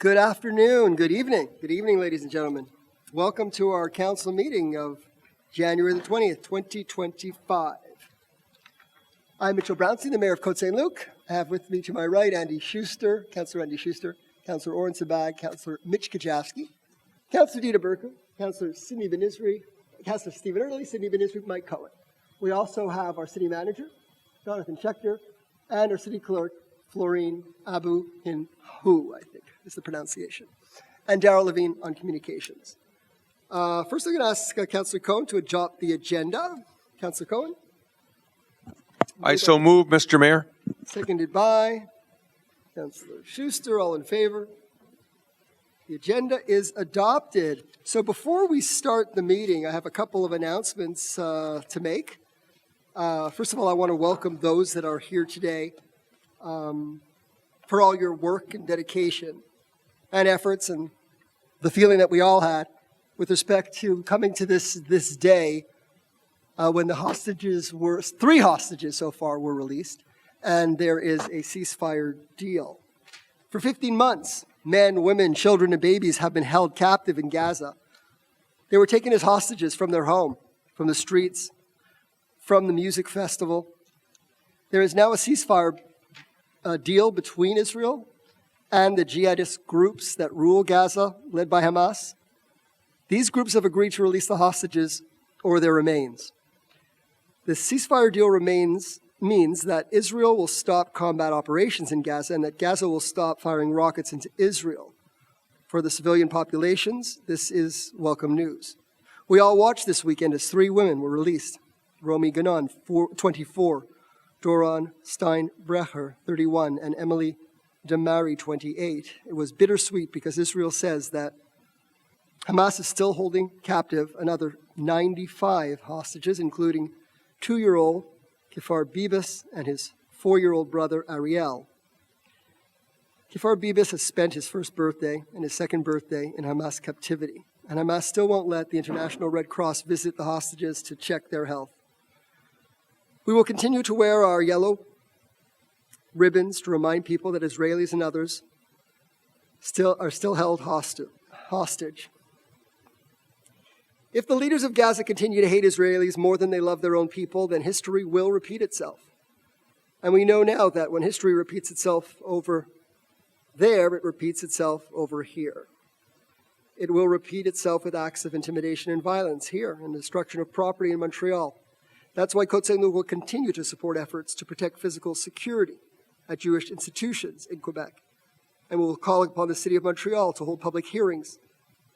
Good afternoon, good evening, ladies and gentlemen. Welcome to our council meeting of January the 20th, 2025. I'm Mitchell Brownstein, the Mayor of Côte Saint-Luc. I have with me to my right Andy Schuster, Councillor Andy Schuster, Councillor Oren Sabag, Councillor Mitch Kajavsky, Councillor Dida Berku, Councillor Sidney Benisri, Councillor Stephen Early, Sidney Benisri, Mike Cohen. We also have our City Manager, Jonathan Schechter, and our City Clerk, Florine Abu Hinhu, I think is the pronunciation, and Darryl Levine on communications. First, I'm going to ask Councillor Cohen to adopt the agenda. Councillor Cohen? I so move, Mr. Mayor. Seconded by Councillor Schuster. All in favor? The agenda is adopted. So before we start the meeting, I have a couple of announcements to make. First of all, I want to welcome those that are here today for all your work and dedication and efforts and the feeling that we all had with respect to coming to this day when the hostages were, 3 hostages so far were released, and there is a ceasefire deal. For 15 months, men, women, children, and babies have been held captive in Gaza. They were taken as hostages from their home, from the streets, from the music festival. There is now a ceasefire deal between Israel and the jihadist groups that rule Gaza, led by Hamas. These groups have agreed to release the hostages or their remains. The ceasefire deal means that Israel will stop combat operations in Gaza and that Gaza will stop firing rockets into Israel. For the civilian populations, this is welcome news. We all watched this weekend as 3 women were released. Romy Ganon, 24, Doron Steinbrecher, 31, and Emily Damari, 28. It was bittersweet because Israel says that Hamas is still holding captive another 95 hostages, including 2-year-old Kfar Bibas and his 4-year-old brother Ariel. Kfar Bibas has spent his first birthday and his second birthday in Hamas captivity, and Hamas still won't let the International Red Cross visit the hostages to check their health. We will continue to wear our yellow ribbons to remind people that Israelis and others are still held hostage. If the leaders of Gaza continue to hate Israelis more than they love their own people, then history will repeat itself. And we know now that when history repeats itself over there, it repeats itself over here. It will repeat itself with acts of intimidation and violence here and destruction of property in Montreal. That's why Côte Saint-Luc will continue to support efforts to protect physical security at Jewish institutions in Quebec. And we will call upon the City of Montreal to hold public hearings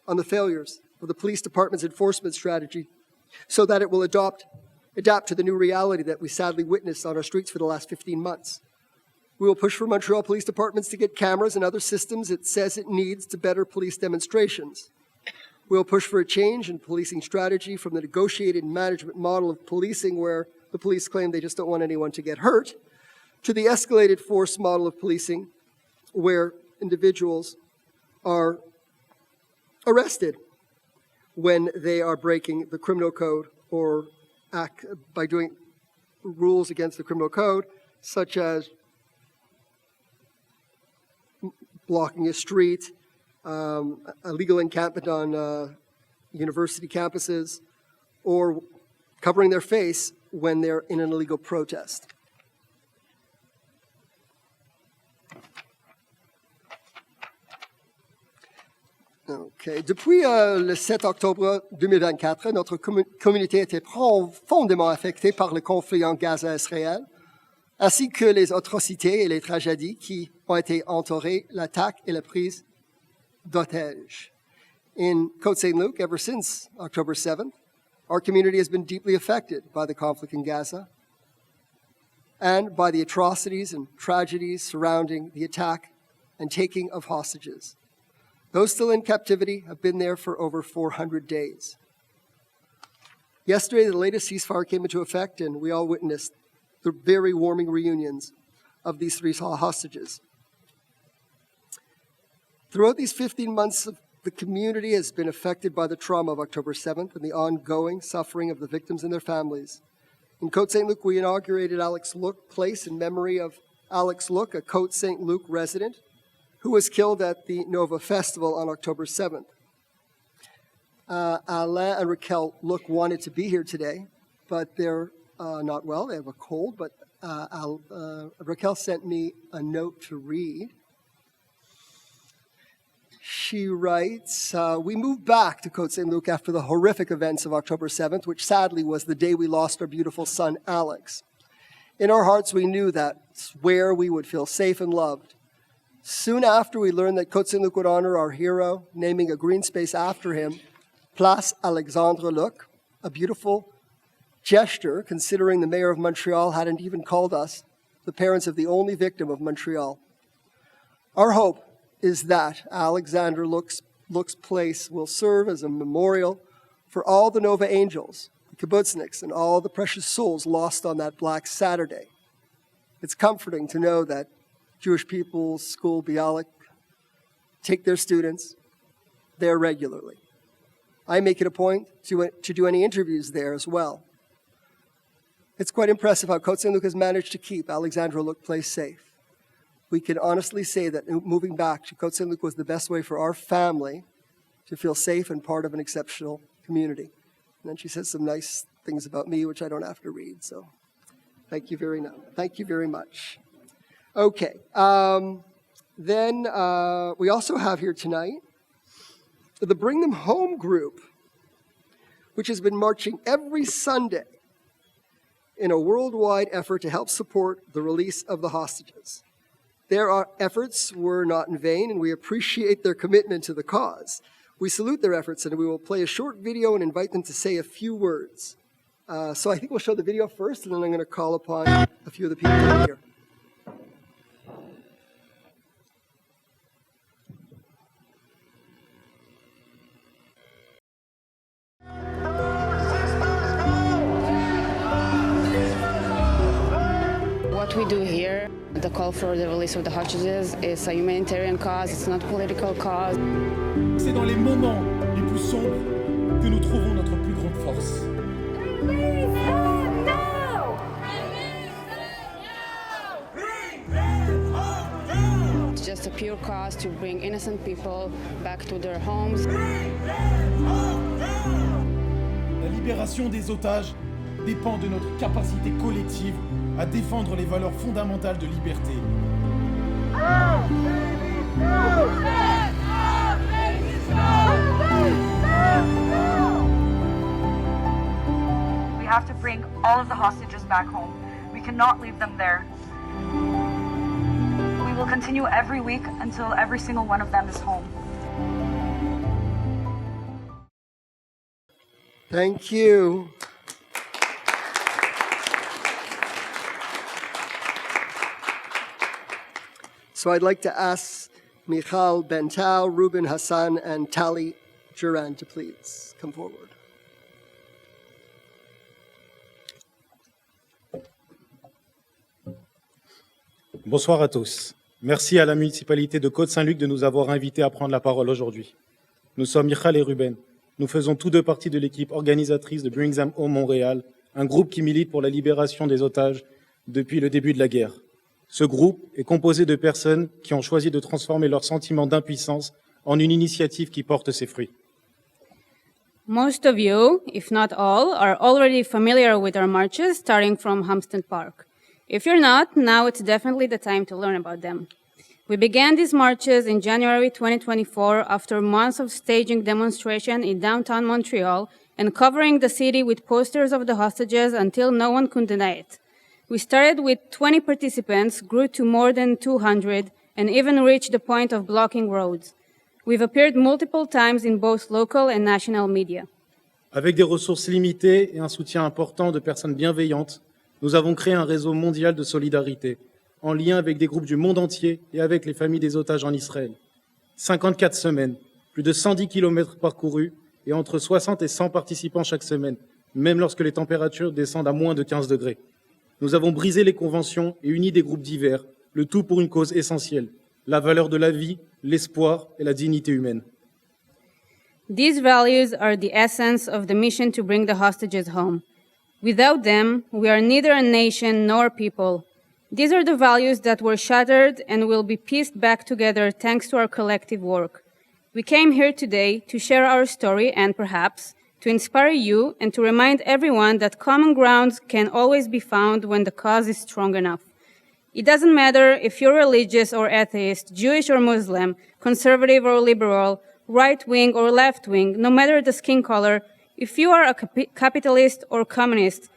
on the failures of the police department's enforcement strategy so that it will adapt to the new reality that we sadly witnessed on our streets for the last 15 months. We will push for Montreal police departments to get cameras and other systems it says it needs to better police demonstrations. We will push for a change in policing strategy from the negotiated management model of policing where the police claim they just don't want anyone to get hurt, to the escalated force model of policing where individuals are arrested when they are breaking the criminal code or act by doing rules against the criminal code, such as blocking a street, illegal encampment on university campuses, or covering their face when they're in an illegal protest. Okay. Depuis le 7 octobre 2024, notre communauté a été profondément affectée par le conflit en Gaza-Israël, ainsi que les atrocités et les tragédies qui ont été entourées l'attaque et la prise d'otages. In Côte Saint-Luc, ever since October 7th, our community has been deeply affected by the conflict in Gaza and by the atrocities and tragedies surrounding the attack and taking of hostages. Those still in captivity have been there for over 400 days. Yesterday, the latest ceasefire came into effect, and we all witnessed the very warming reunions of these 3 hostages. Throughout these 15 months, the community has been affected by the trauma of October 7th and the ongoing suffering of the victims and their families. In Côte Saint-Luc, we inaugurated Alex Luc Place in memory of Alex Luc, a Côte Saint-Luc resident who was killed at the Nova Festival on October 7th. Alain and Raquel Look wanted to be here today, but they're not well. They have a cold, but Raquel sent me a note to read. She writes, we moved back to Côte Saint-Luc after the horrific events of October 7th, which sadly was the day we lost our beautiful son, Alex. In our hearts, we knew that's where we would feel safe and loved. Soon after, we learned that Côte Saint-Luc would honor our hero, naming a green space after him, Place Alexandre Luc, a beautiful gesture, considering the mayor of Montreal hadn't even called us the parents of the only victim of Montreal. Our hope is that Alexandre Luc's place will serve as a memorial for all the Nova Angels, the kibbutzniks, and all the precious souls lost on that Black Saturday. It's comforting to know that Jewish People's School Bialik take their students there regularly. I make it a point to do any interviews there as well. It's quite impressive how Côte Saint-Luc has managed to keep Alexandre Luc Place safe. We can honestly say that moving back to Côte Saint-Luc was the best way for our family to feel safe and part of an exceptional community. And then she says some nice things about me, which I don't have to read. So thank you very much. Okay. Then we also have here tonight the Bring Them Home group, which has been marching every Sunday in a worldwide effort to help support the release of the hostages. Their efforts were not in vain, and we appreciate their commitment to the cause. We salute their efforts, and we will play a short video and invite them to say a few words. So I think we'll show the video first, and then I'm going to call upon a few of the people here. What we do here, the call for the release of the hostages, is a humanitarian cause, it's not a political cause. C'est dans les moments les plus sombres que nous trouvons notre plus grande force. It's just a pure cause to bring innocent people back to their homes. La libération des otages dépend de notre capacité collective à défendre les valeurs fondamentales de liberté. We have to bring all of the hostages back home. We cannot leave them there. We will continue every week until every single one of them is home. Thank you. So I'd like to ask Michal Bental, Ruben Hassan, and Tali Duran to please come forward. Bonsoir à tous. Merci à la municipalité de Côte Saint-Luc de nous avoir invités à prendre la parole aujourd'hui. Nous sommes Michal et Ruben. Nous faisons tous deux partie de l'équipe organisatrice de Bring Them Home Montréal, un groupe qui milite pour la libération des otages depuis le début de la guerre. Ce groupe est composé de personnes qui ont choisi de transformer leur sentiment d'impuissance en une initiative qui porte ses fruits. Most of you, if not all, are already familiar with our marches starting from Hampstead Park. If you're not, now it's definitely the time to learn about them. We began these marches in January 2024 after months of staging demonstration in downtown Montreal and covering the city with posters of the hostages until no one could deny it. We started with 20 participants, grew to more than 200, and even reached the point of blocking roads. We've appeared multiple times in both local and national media. Avec des ressources limitées et un soutien important de personnes bienveillantes, nous avons créé un réseau mondial de solidarité, en lien avec des groupes du monde entier et avec les familles des otages en Israël. 54 semaines, plus de 110 kilomètres parcourus et entre 60 et 100 participants chaque semaine, même lorsque les températures descendent à moins de 15 degrés. Nous avons brisé les conventions et uni des groupes divers, le tout pour une cause essentielle, la valeur de la vie, l'espoir et la dignité humaine. These values are the essence of the mission to bring the hostages home. Without them, we are neither a nation nor a people. These are the values that were shattered and will be pieced back together thanks to our collective work. We came here today to share our story and perhaps to inspire you and to remind everyone that common ground can always be found when the cause is strong enough. It doesn't matter if you're religious or atheist, Jewish or Muslim, conservative or liberal, right-wing or left-wing, no matter the skin color, if you are a capitalist or communist,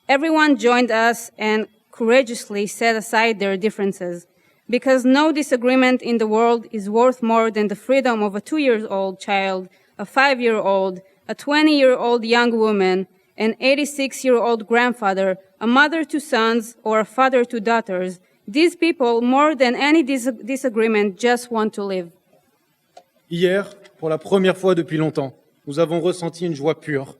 everyone joined us and courageously set aside their differences, because no disagreement in the world is worth more than the freedom of a 2-year-old child, a 5-year-old, a 20-year-old young woman, an 86-year-old grandfather, a mother to sons, or a father to daughters. These people, more than any disagreement, just want to live. Hier, pour la première fois depuis longtemps, nous avons ressenti une joie pure.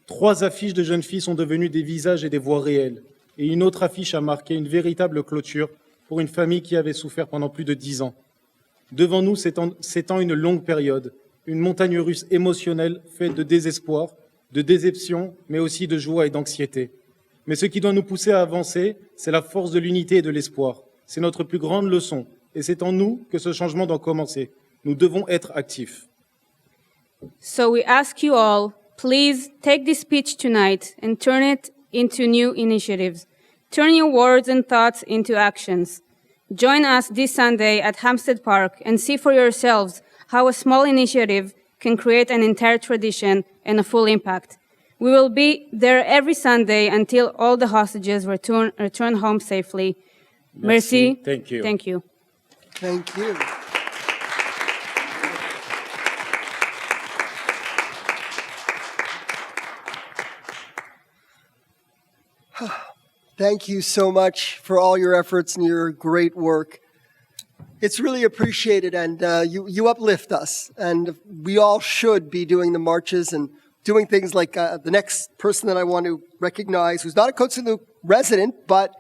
3 affiches de jeunes filles sont devenues des visages et des voix réelles, et une autre affiche a marqué une véritable clôture pour une famille qui avait souffert pendant plus de 10 ans. Devant nous s'étend une longue période, une montagne russe émotionnelle faite de désespoir, de déception, mais aussi de joie et d'anxiété. Mais ce qui doit nous pousser à avancer, c'est la force de l'unité et de l'espoir. C'est notre plus grande leçon, et c'est en nous que ce changement doit commencer. Nous devons être actifs. So we ask you all, please take this speech tonight and turn it into new initiatives. Turn your words and thoughts into actions. Join us this Sunday at Hampstead Park and see for yourselves how a small initiative can create an entire tradition and a full impact. We will be there every Sunday until all the hostages return home safely. Merci. Thank you. Thank you. Thank you. Thank you so much for all your efforts and your great work. It's really appreciated, and you uplift us, and we all should be doing the marches and doing things like the next person that I want to recognize, who's not a Côte Saint-Luc resident, but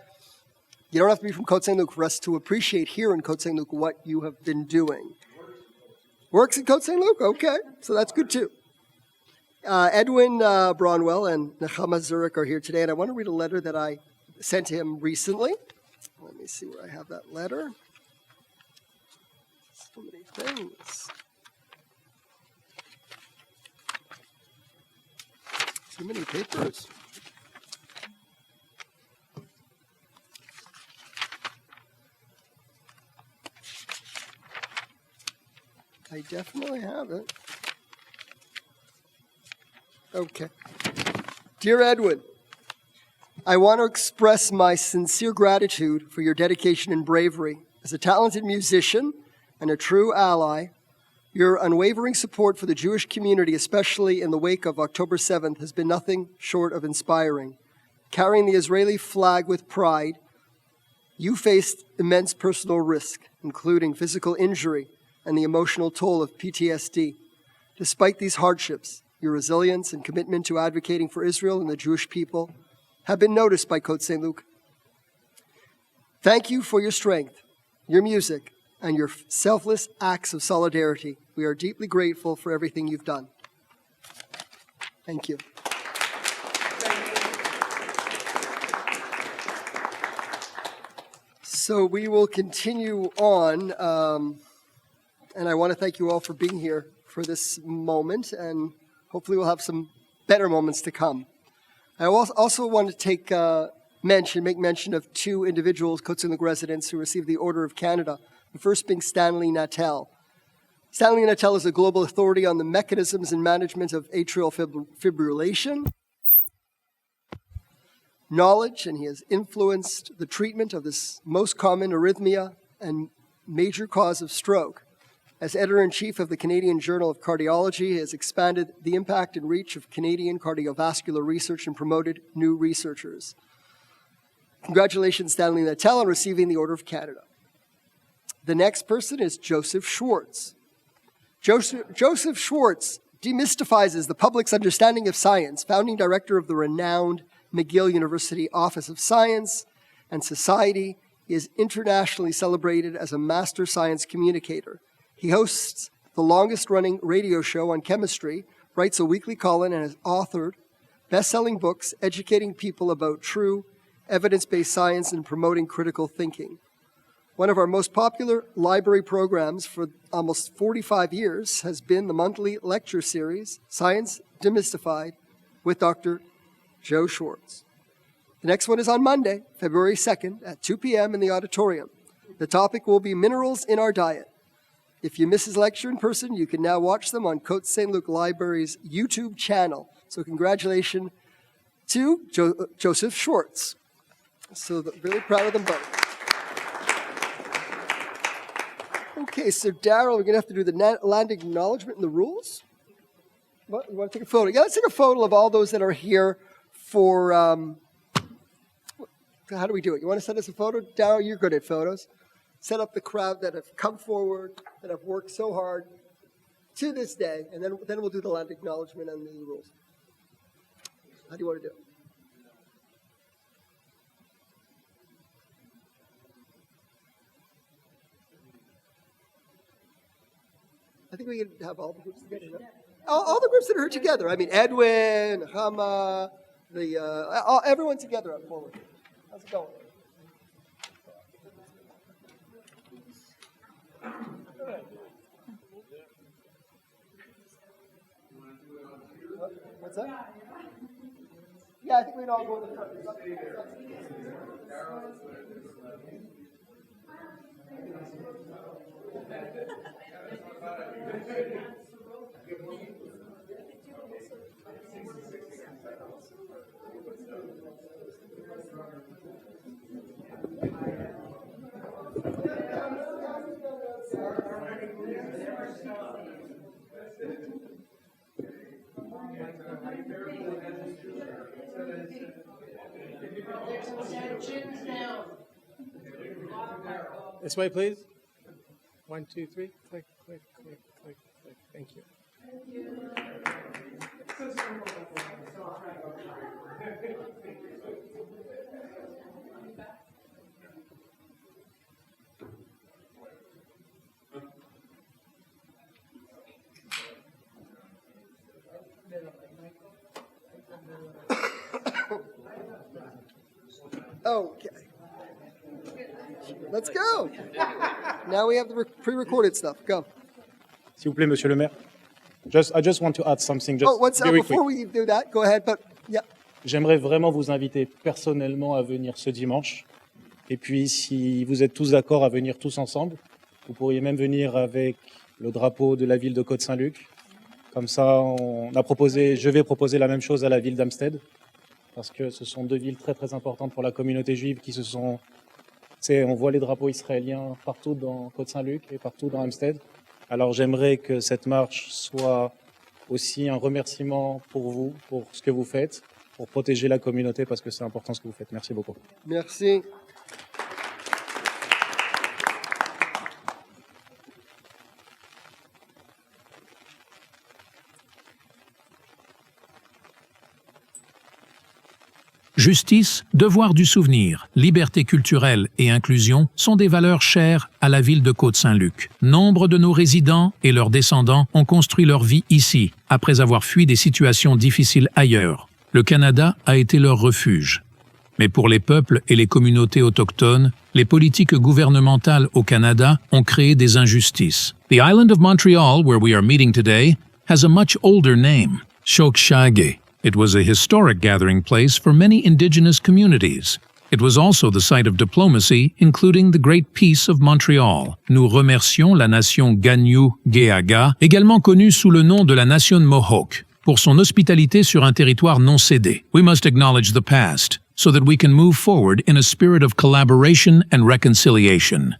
you don't have to be from Côte Saint-Luc for us to appreciate here in Côte Saint-Luc what you have been doing. Works in Côte Saint-Luc? Okay, so that's good too. Edwin Bronwell and Nechama Zurich are here today, and I want to read a letter that I sent to him recently. Let me see where I have that letter. So many things. Too many papers. I definitely have it. Okay. Dear Edwin, I want to express my sincere gratitude for your dedication and bravery. As a talented musician and a true ally, your unwavering support for the Jewish community, especially in the wake of October 7th, has been nothing short of inspiring. Carrying the Israeli flag with pride, you faced immense personal risk, including physical injury and the emotional toll of PTSD. Despite these hardships, your resilience and commitment to advocating for Israel and the Jewish people have been noticed by Côte Saint-Luc. Thank you for your strength, your music, and your selfless acts of solidarity. We are deeply grateful for everything you've done. Thank you. So we will continue on, and I want to thank you all for being here for this moment, and hopefully we'll have some better moments to come. I also want to make mention of 2 individuals, Côte Saint-Luc residents, who received the Order of Canada, the first being Stanley Natel. Stanley Natel is a global authority on the mechanisms and management of atrial fibrillation, knowledge, and he has influenced the treatment of this most common arrhythmia and major cause of stroke. As editor-in-chief of the Canadian Journal of Cardiology, he has expanded the impact and reach of Canadian cardiovascular research and promoted new researchers. Congratulations, Stanley Natel, on receiving the Order of Canada. The next person is Joseph Schwartz. Joseph Schwartz demystifies the public's understanding of science, founding director of the renowned McGill University Office of Science and Society. He is internationally celebrated as a master science communicator. He hosts the longest-running radio show on chemistry, writes a weekly column, and has authored best-selling books educating people about true evidence-based science and promoting critical thinking. One of our most popular library programs for almost 45 years has been the monthly lecture series, Science Demystified, with Dr. Joe Schwartz. The next one is on Monday, February 2nd at 2 p.m. in the auditorium. The topic will be minerals in our diet. If you miss his lecture in person, you can now watch them on Côte Saint-Luc Library's YouTube channel. So congratulations to Joseph Schwartz. So really proud of them both. Okay, so Daryl, we're going to have to do the land acknowledgement and the rules. What, you want to take a photo? Yeah, let's take a photo of all those that are here for, how do we do it? You want to send us a photo? Daryl, you're good at photos. Set up the crowd that have come forward, that have worked so hard to this day, and then we'll do the land acknowledgement and the rules. How do you want to do it? I think we can have all the groups together. No? All the groups that are here together. I mean, Edwin, Hama, everyone together up forward. How's it going? What's that? Yeah, I think we'd all go to the front. This way, please. 1, 2, 3. Click, click, click, click, click. Thank you. Okay. Let's go. Now we have the pre-recorded stuff. Go. S'il vous plaît, Monsieur le Maire. I just want to add something. Before we do that, go ahead. But yeah. J'aimerais vraiment vous inviter personnellement à venir ce dimanche. Et puis, si vous êtes tous d'accord à venir tous ensemble, vous pourriez même venir avec le drapeau de la ville de Côte Saint-Luc. Comme ça, je vais proposer la même chose à la ville d'Amstead, parce que ce sont deux villes très très importantes pour la communauté juive qui se sont... On voit les drapeaux israéliens partout dans Côte Saint-Luc et partout dans Amstead. Alors j'aimerais que cette marche soit aussi un remerciement pour vous, pour ce que vous faites, pour protéger la communauté, parce que c'est important ce que vous faites. Merci beaucoup. Merci. Justice, devoir du souvenir, liberté culturelle et inclusion sont des valeurs chères à la ville de Côte Saint-Luc. Nombre de nos résidents et leurs descendants ont construit leur vie ici, après avoir fui des situations difficiles ailleurs. Le Canada a été leur refuge. Mais pour les peuples et les communautés autochtones, les politiques gouvernementales au Canada ont créé des injustices. The island of Montreal, where we are meeting today, has a much older name, Chokshage. It was a historic gathering place for many indigenous communities. It was also the site of diplomacy, including the Great Peace of Montreal. Nous remercions la nation Gagnou-Geaga, également connue sous le nom de la nation Mohawk, pour son hospitalité sur un territoire non cédé. We must acknowledge the past, so that we can move forward in a spirit of collaboration and reconciliation.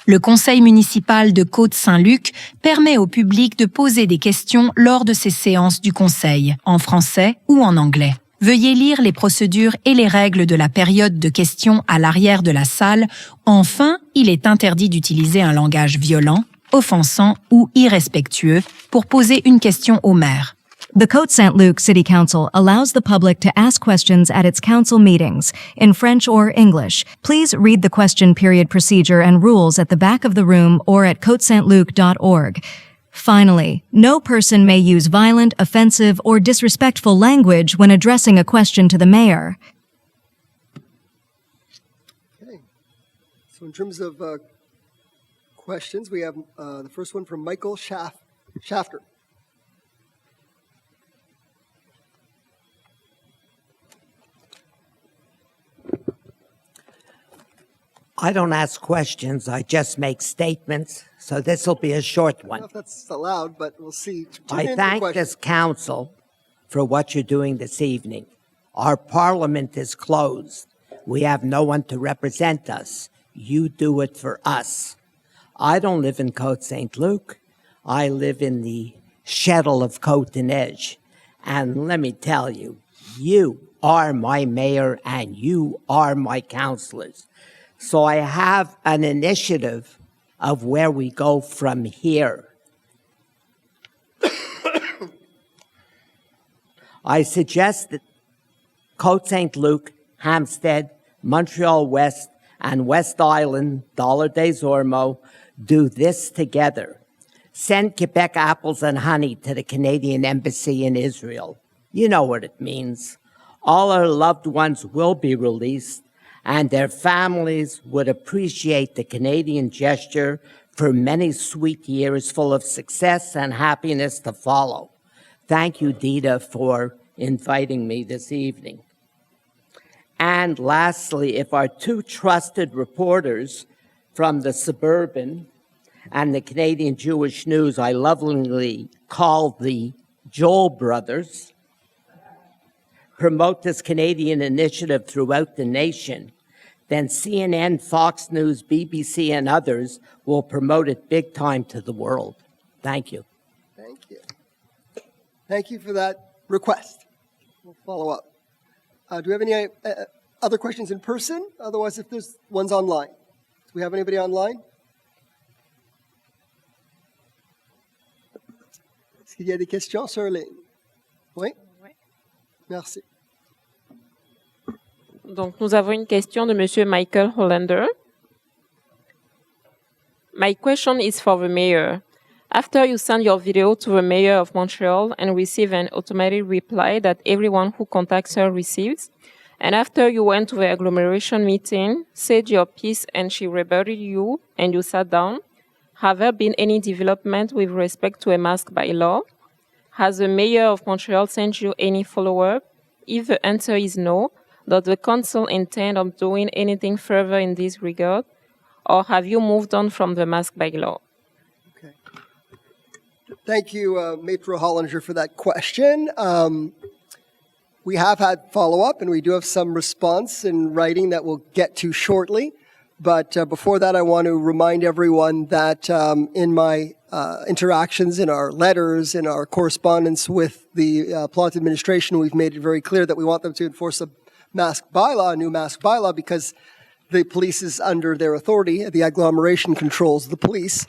Le Conseil municipal de Côte Saint-Luc permet au public de poser des questions lors de ces séances du Conseil, en français ou en anglais. Veuillez lire les procédures et les règles de la période de questions à l'arrière de la salle. Enfin, il est interdit d'utiliser un langage violent, offensant ou irrespectueux pour poser une question au maire. The Côte Saint-Luc City Council allows the public to ask questions at its council meetings, in French or English. Please read the question period procedure and rules at the back of the room or at cotesaintluc.org. Finally, no person may use violent, offensive, or disrespectful language when addressing a question to the mayor. So in terms of questions, we have the first one from Michael Shafter. I don't ask questions, I just make statements, so this will be a short I don't one. know if that's allowed, but we'll see. Tune in I for thank questions. this council for what you're doing this evening. Our parliament is closed. We have no one to represent us. You do it for us. I don't live in Côte Saint-Luc. I live in the shtetl of Côte-Neige. And let me tell you, you are my mayor and you are my councillors. So I have an initiative of where we go from here. I suggest that Côte Saint-Luc, Hampstead, Montreal West, and West Island, Dollar des Ormeaux, do this together. Send Quebec apples and honey to the Canadian Embassy in Israel. You know what it means. All our loved ones will be released, and their families would appreciate the Canadian gesture for many sweet years full of success and happiness to follow. Thank you, Dida, for inviting me this evening. And lastly, if our two trusted reporters from the Suburban and the Canadian Jewish News, I lovingly call the Joel brothers, promote this Canadian initiative throughout the nation, then CNN, Fox News, BBC, and others will promote it big time to the world. Thank you. Thank you. Thank you for that request. We'll follow up. Do we have any other questions in person? Otherwise, if there's ones online. Do we have anybody online? Est-ce qu'il y a des questions sur ligne? Oui? Merci. Donc, nous avons une question de Monsieur Michael Hollander. My question is for the mayor. After you send your video to the mayor of Montreal and receive an automatic reply that everyone who contacts her receives, and after you went to the agglomeration meeting, said your piece and she rebutted you and you sat down, have there been any development with respect to a mask bylaw? Has the mayor of Montreal sent you any follow-up? If the answer is no, does the council intend on doing anything further in this regard? Or have you moved on from the mask bylaw? Okay. Thank you, Maitre Hollinger, for that question. We have had follow-up, and we do have some response in writing that we'll get to shortly. But before that, I want to remind everyone that in my interactions, in our letters, in our correspondence with the Plot administration, we've made it very clear that we want them to enforce a mask bylaw, a new mask bylaw, because the police is under their authority. The agglomeration controls the police.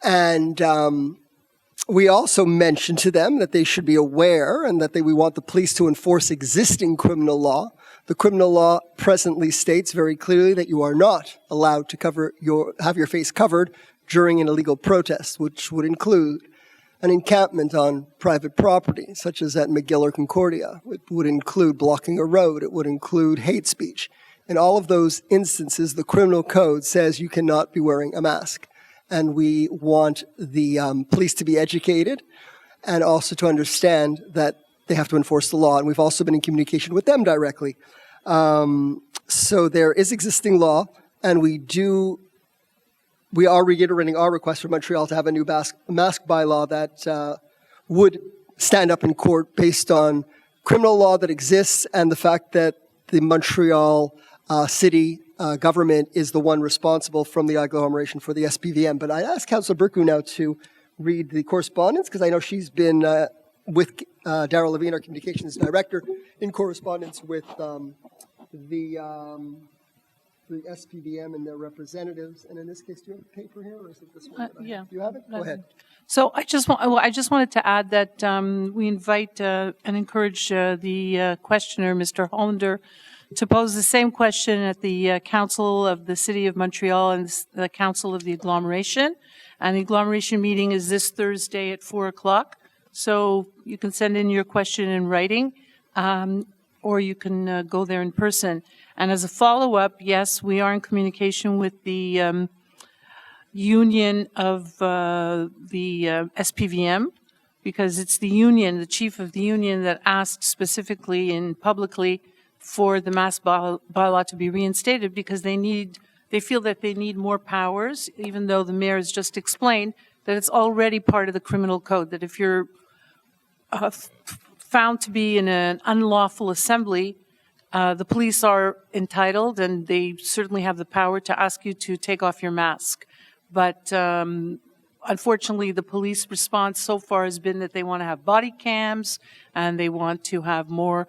And we also mentioned to them that they should be aware and that we want the police to enforce existing criminal law. The criminal law presently states very clearly that you are not allowed to have your face covered during an illegal protest, which would include an encampment on private property, such as at McGill or Concordia. It would include blocking a road. It would include hate speech. In all of those instances, the criminal code says you cannot be wearing a mask. And we want the police to be educated and also to understand that they have to enforce the law. And we've also been in communication with them directly. So there is existing law, and we are reiterating our request for Montreal to have a new mask bylaw that would stand up in court based on criminal law that exists and the fact that the Montreal city government is the one responsible from the agglomeration for the SPVM. But I asked Councillor Berku now to read the correspondence because I know she's been with Darryl Levine, our communications director, in correspondence with the SPVM and their representatives. And in this case, do you have a paper here, or is it this one? Yeah. Do you have it? Go ahead. So I just wanted to add that we invite and encourage the questioner, Mr. Hollander, to pose the same question at the Council of the City of Montreal and the Council of the Agglomeration. And the agglomeration meeting is this Thursday at 4:00. So you can send in your question in writing, or you can go there in person. And as a follow-up, yes, we are in communication with the union of the SPVM, because it's the union, the chief of the union, that asked specifically and publicly for the mass bylaw to be reinstated, because they feel that they need more powers, even though the mayor has just explained that it's already part of the criminal code, that if you're found to be in an unlawful assembly, the police are entitled, and they certainly have the power to ask you to take off your mask. But unfortunately, the police response so far has been that they want to have body cams, and they want to have more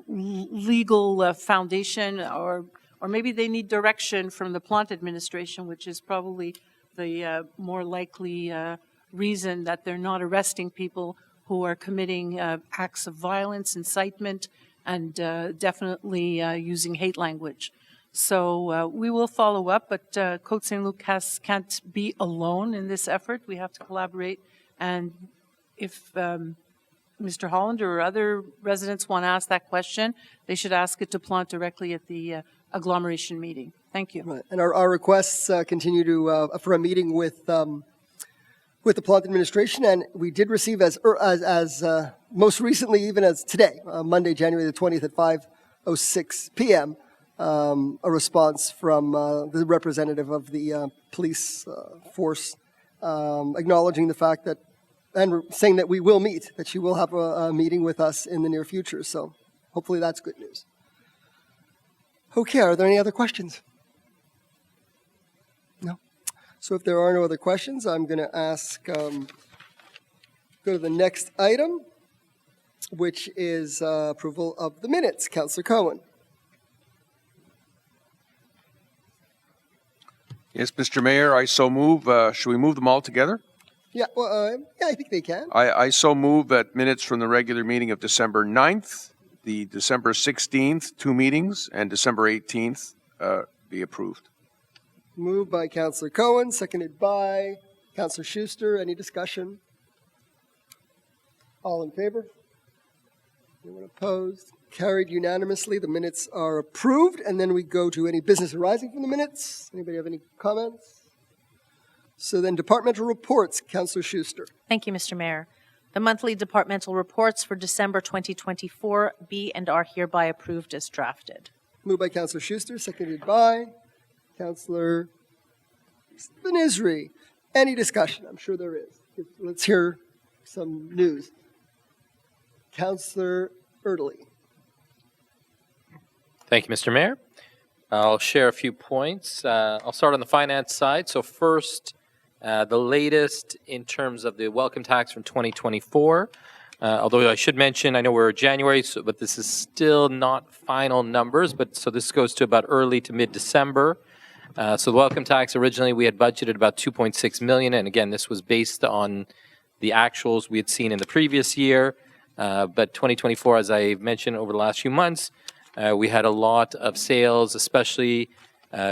legal foundation, or maybe they need direction from the Plante administration, which is probably the more likely reason that they're not arresting people who are committing acts of violence, incitement, and definitely using hate language. So we will follow up, but Côte Saint-Luc can't be alone in this effort. We have to collaborate. And if Mr. Hollander or other residents want to ask that question, they should ask it to Plante directly at the agglomeration meeting. Thank you. Right. And our requests continue to for a meeting with the Plante administration, and we did receive as most recently, even as today, Monday, January the 20th at 5:06 p.m., a response from the representative of the police force acknowledging the fact that, and saying that we will meet, that she will have a meeting with us in the near future. So hopefully that's good news. Okay, are there any other questions? No? So if there are no other questions, I'm going to ask, go to the next item, which is approval of the minutes. Councillor Cohen. Yes, Mr. Mayor, I so move. Should we move them all together? Yeah, well, yeah, I think they can. I so move that minutes from the regular meeting of December 9th, the December 16th, 2 meetings, and December 18th be approved. Moved by Councillor Cohen, seconded by Councillor Schuster. Any discussion? All in favor? Anyone opposed? Carried unanimously. The minutes are approved. And then we go to any business arising from the minutes. Anybody have any comments? So then departmental reports. Councillor Schuster. Thank you, Mr. Mayor. The monthly departmental reports for December 2024 be and are hereby approved as drafted. Moved by Councillor Schuster, seconded by Councillor Benizri. Any discussion? I'm sure there is. Let's hear some news. Councillor Erdely. Thank you, Mr. Mayor. I'll share a few points. I'll start on the finance side. So first, the latest in terms of the welcome tax from 2024. Although I should mention, I know we're January, but this is still not final numbers. But so this goes to about early to mid-December. So the welcome tax, originally we had budgeted about $2.6 million. And again, this was based on the actuals we had seen in the previous year. But 2024, as I mentioned over the last few months, we had a lot of sales, especially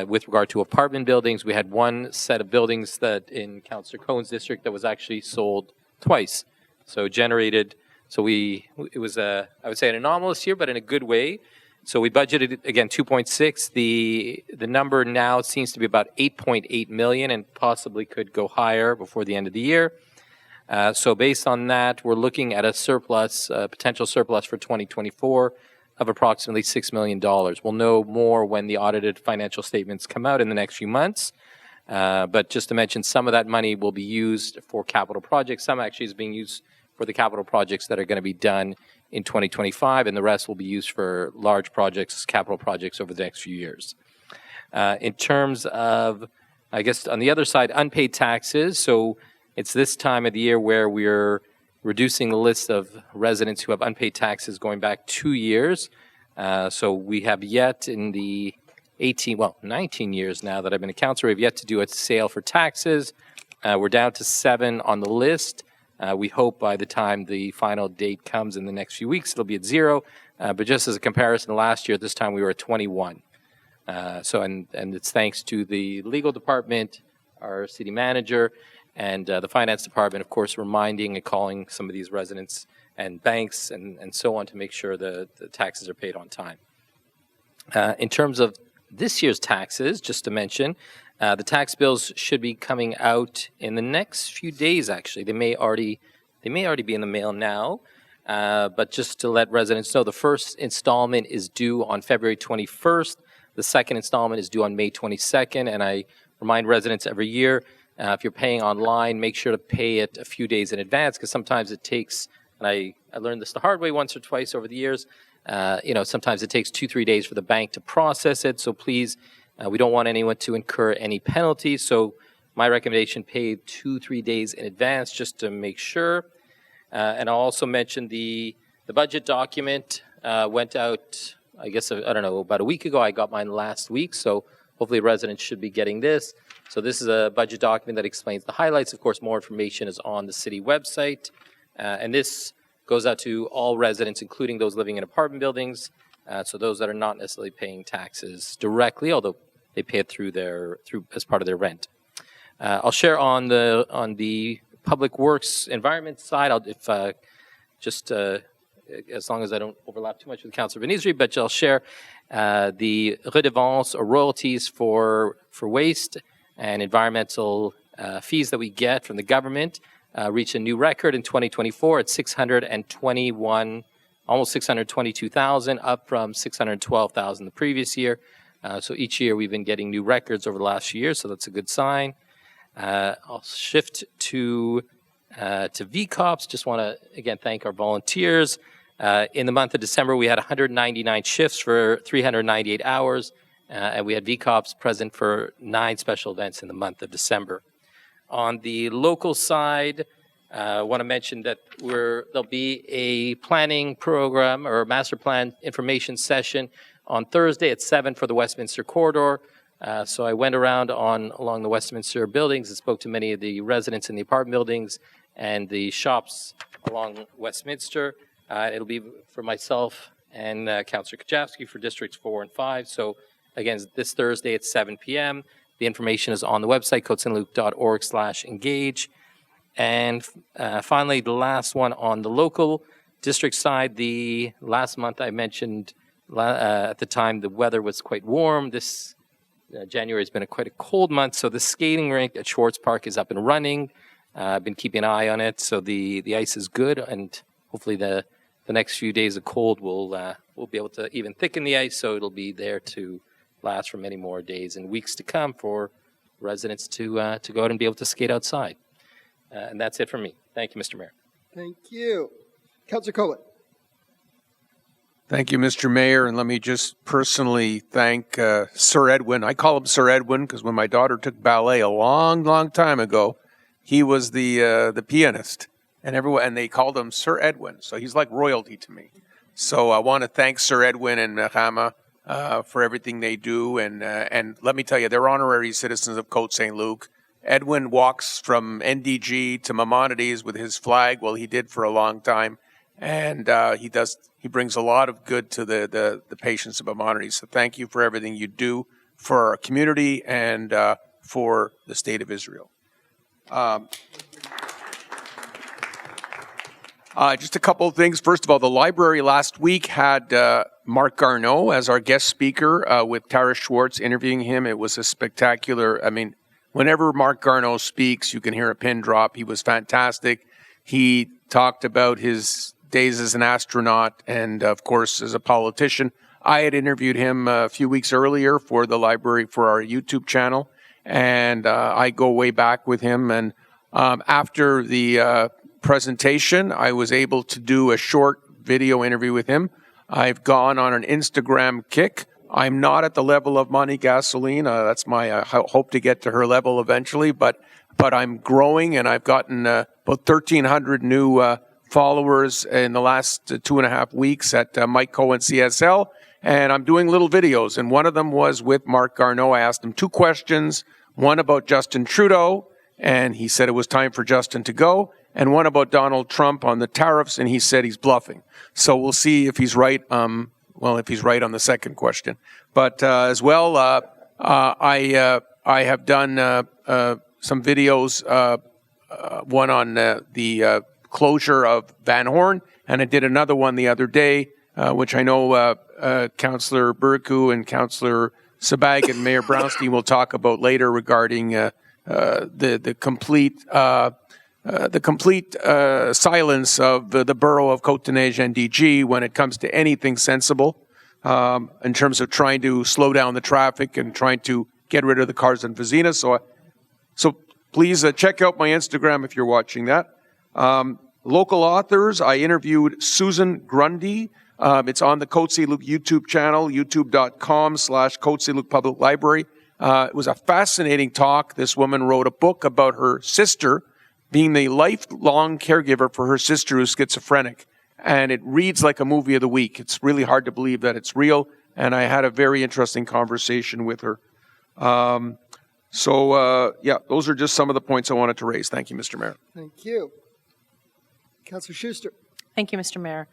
with regard to apartment buildings. We had one set of buildings that in Councillor Cohen's district that was actually sold twice. So generated, it was I would say an anomalous year, but in a good way. So we budgeted, again, 2.6. The number now seems to be about 8.8 million and possibly could go higher before the end of the year. So based on that, we're looking at a surplus, potential surplus for 2024 of approximately $6 million. We'll know more when the audited financial statements come out in the next few months. But just to mention, some of that money will be used for capital projects. Some actually is being used for the capital projects that are going to be done in 2025, and the rest will be used for large projects, capital projects over the next few years. In terms of, I guess, on the other side, unpaid taxes. So it's this time of the year where we're reducing the list of residents who have unpaid taxes going back 2 years. So we have yet in the 19 years now that I've been a councillor, we've yet to do a sale for taxes. We're down to 7 on the list. We hope by the time the final date comes in the next few weeks, it'll be at 0. But just as a comparison, last year, this time we were at 21. And it's thanks to the legal department, our city manager, and the finance department, of course, reminding and calling some of these residents and banks and so on to make sure the taxes are paid on time. In terms of this year's taxes, just to mention, the tax bills should be coming out in the next few days, actually. They may already be in the mail now, but just to let residents know, the first installment is due on February 21st. The second installment is due on May 22nd, and I remind residents every year, if you're paying online, make sure to pay it a few days in advance, because sometimes it takes, and I learned this the hard way once or twice over the years, sometimes it takes 2-3 days for the bank to process it, so please, we don't want anyone to incur any penalties, so my recommendation, pay 2-3 days in advance just to make sure. And I'll also mention the budget document went out, I guess, I don't know, about a week ago. I got mine last week, so hopefully residents should be getting this. So this is a budget document that explains the highlights. Of course, more information is on the city website. And this goes out to all residents, including those living in apartment buildings. So those that are not necessarily paying taxes directly, although they pay it through as part of their rent. I'll share on the public works environment side. As long as I don't overlap too much with Councillor Benizri, but I'll share the redevance or royalties for waste and environmental fees that we get from the government reached a new record in 2024 at almost 622,000, up from 612,000 the previous year. So each year we've been getting new records over the last few years, so that's a good sign. I'll shift to VCOPs. Just want to, again, thank our volunteers. In the month of December, we had 199 shifts for 398 hours, and we had VCOPs present for 9 special events in the month of December. On the local side, I want to mention that there'll be a planning program or master plan information session on Thursday at 7 for the Westminster corridor. So I went around along the Westminster buildings and spoke to many of the residents in the apartment buildings and the shops along Westminster. It'll be for myself and Councillor Kajewski for Districts 4 and 5. So again, this Thursday at 7 p.m. The information is on the website, cotesaintluc.org/engage. And finally, the last one on the local district side, the last month I mentioned at the time the weather was quite warm. This January has been quite a cold month, so the skating rink at Schwartz Park is up and running. I've been keeping an eye on it, so the ice is good, and hopefully the next few days of cold will be able to even thicken the ice, so it'll be there to last for many more days and weeks to come for residents to go out and be able to skate outside. And that's it from me. Thank you, Mr. Mayor. Thank you. Councillor Cohen. Thank you, Mr. Mayor, and let me just personally thank Sir Edwin. I call him Sir Edwin because when my daughter took ballet a long, long time ago, he was the pianist, and they called him Sir Edwin, so he's like royalty to me. So I want to thank Sir Edwin and Rama for everything they do, and let me tell you, they're honorary citizens of Côte Saint-Luc. Edwin walks from NDG to Maimonides with his flag. Well, he did for a long time, and he brings a lot of good to the patients of Maimonides. So thank you for everything you do for our community and for the state of Israel. Just a couple of things. First of all, the library last week had Mark Garneau as our guest speaker with Tara Schwartz interviewing him. It was a spectacular, whenever Mark Garneau speaks, you can hear a pin drop. He was fantastic. He talked about his days as an astronaut and, of course, as a politician. I had interviewed him a few weeks earlier for the library for our YouTube channel, and I go way back with him. And after the presentation, I was able to do a short video interview with him. I've gone on an Instagram kick. I'm not at the level of Monty Gasoline. That's my hope to get to her level eventually, but I'm growing, and I've gotten about 1,300 new followers in the last 2.5 weeks at Mike Cohen CSL, and I'm doing little videos, and one of them was with Mark Garneau. I asked him 2 questions, one about Justin Trudeau, and he said it was time for Justin to go, and one about Donald Trump on the tariffs, and he said he's bluffing. So we'll see if he's right. If he's right on the second question. But as well, I have done some videos, one on the closure of Van Horn, and I did another one the other day which I know Councillor Berku and Councillor Sabag and Mayor Brownstein will talk about later regarding the complete silence of the borough of Côte-Neige NDG when it comes to anything sensible in terms of trying to slow down the traffic and trying to get rid of the cars in Vizina. So please check out my Instagram if you're watching that. Local authors, I interviewed Susan Grundy. It's on the Côte Saint-Luc YouTube channel, youtube.com/Côte Saint-Luc Public Library. It was a fascinating talk. This woman wrote a book about her sister being the lifelong caregiver for her sister who's schizophrenic. And it reads like a movie of the week. It's really hard to believe that it's real. And I had a very interesting conversation with her. Yeah, those are just some of the points I wanted to raise. Thank you, Mr. Mayor. Thank you. Councillor Schuster. Thank you, Mr. Mayor.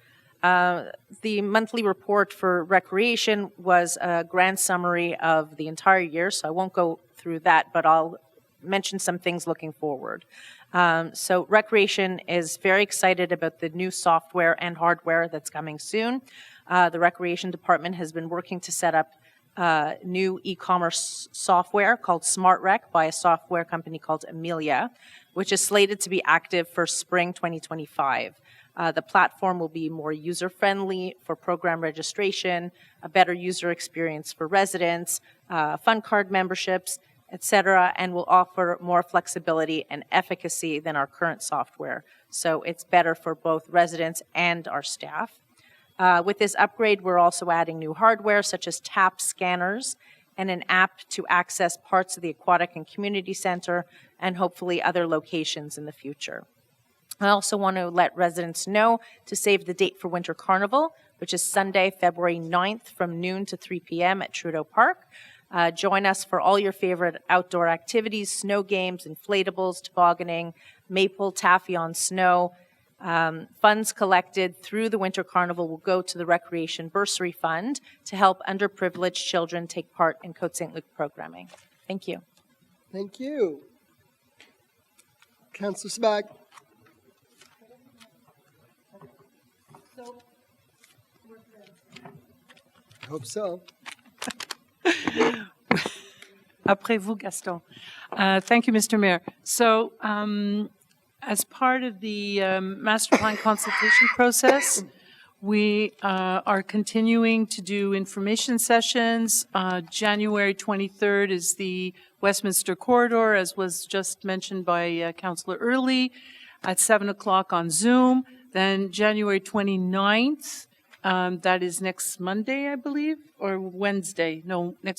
The monthly report for recreation was a grand summary of the entire year, so I won't go through that, but I'll mention some things looking forward. So recreation is very excited about the new software and hardware that's coming soon. The recreation department has been working to set up new e-commerce software called SmartRec by a software company called Amelia, which is slated to be active for spring 2025. The platform will be more user-friendly for program registration, a better user experience for residents, fun card memberships, etc., and will offer more flexibility and efficacy than our current software. So it's better for both residents and our staff. With this upgrade, we're also adding new hardware such as tap scanners and an app to access parts of the Aquatic and Community Center and hopefully other locations in the future. I also want to let residents know to save the date for Winter Carnival, which is Sunday, February 9th from noon to 3 p.m. at Trudeau Park. Join us for all your favorite outdoor activities, snow games, inflatables, tobogganing, maple taffy on snow. Funds collected through the Winter Carnival will go to the Recreation Bursary Fund to help underprivileged children take part in Côte Saint-Luc programming. Thank you. Thank you. Councillor Smack. I hope so. Après vous, Gaston. Thank you, Mr. Mayor. So, as part of the master plan consultation process, we are continuing to do information sessions. January 23rd is the Westminster Corridor, as was just mentioned by Councillor Early, at 7 o'clock on Zoom. Then January 29th, that is next Monday, I believe, or Wednesday. No, I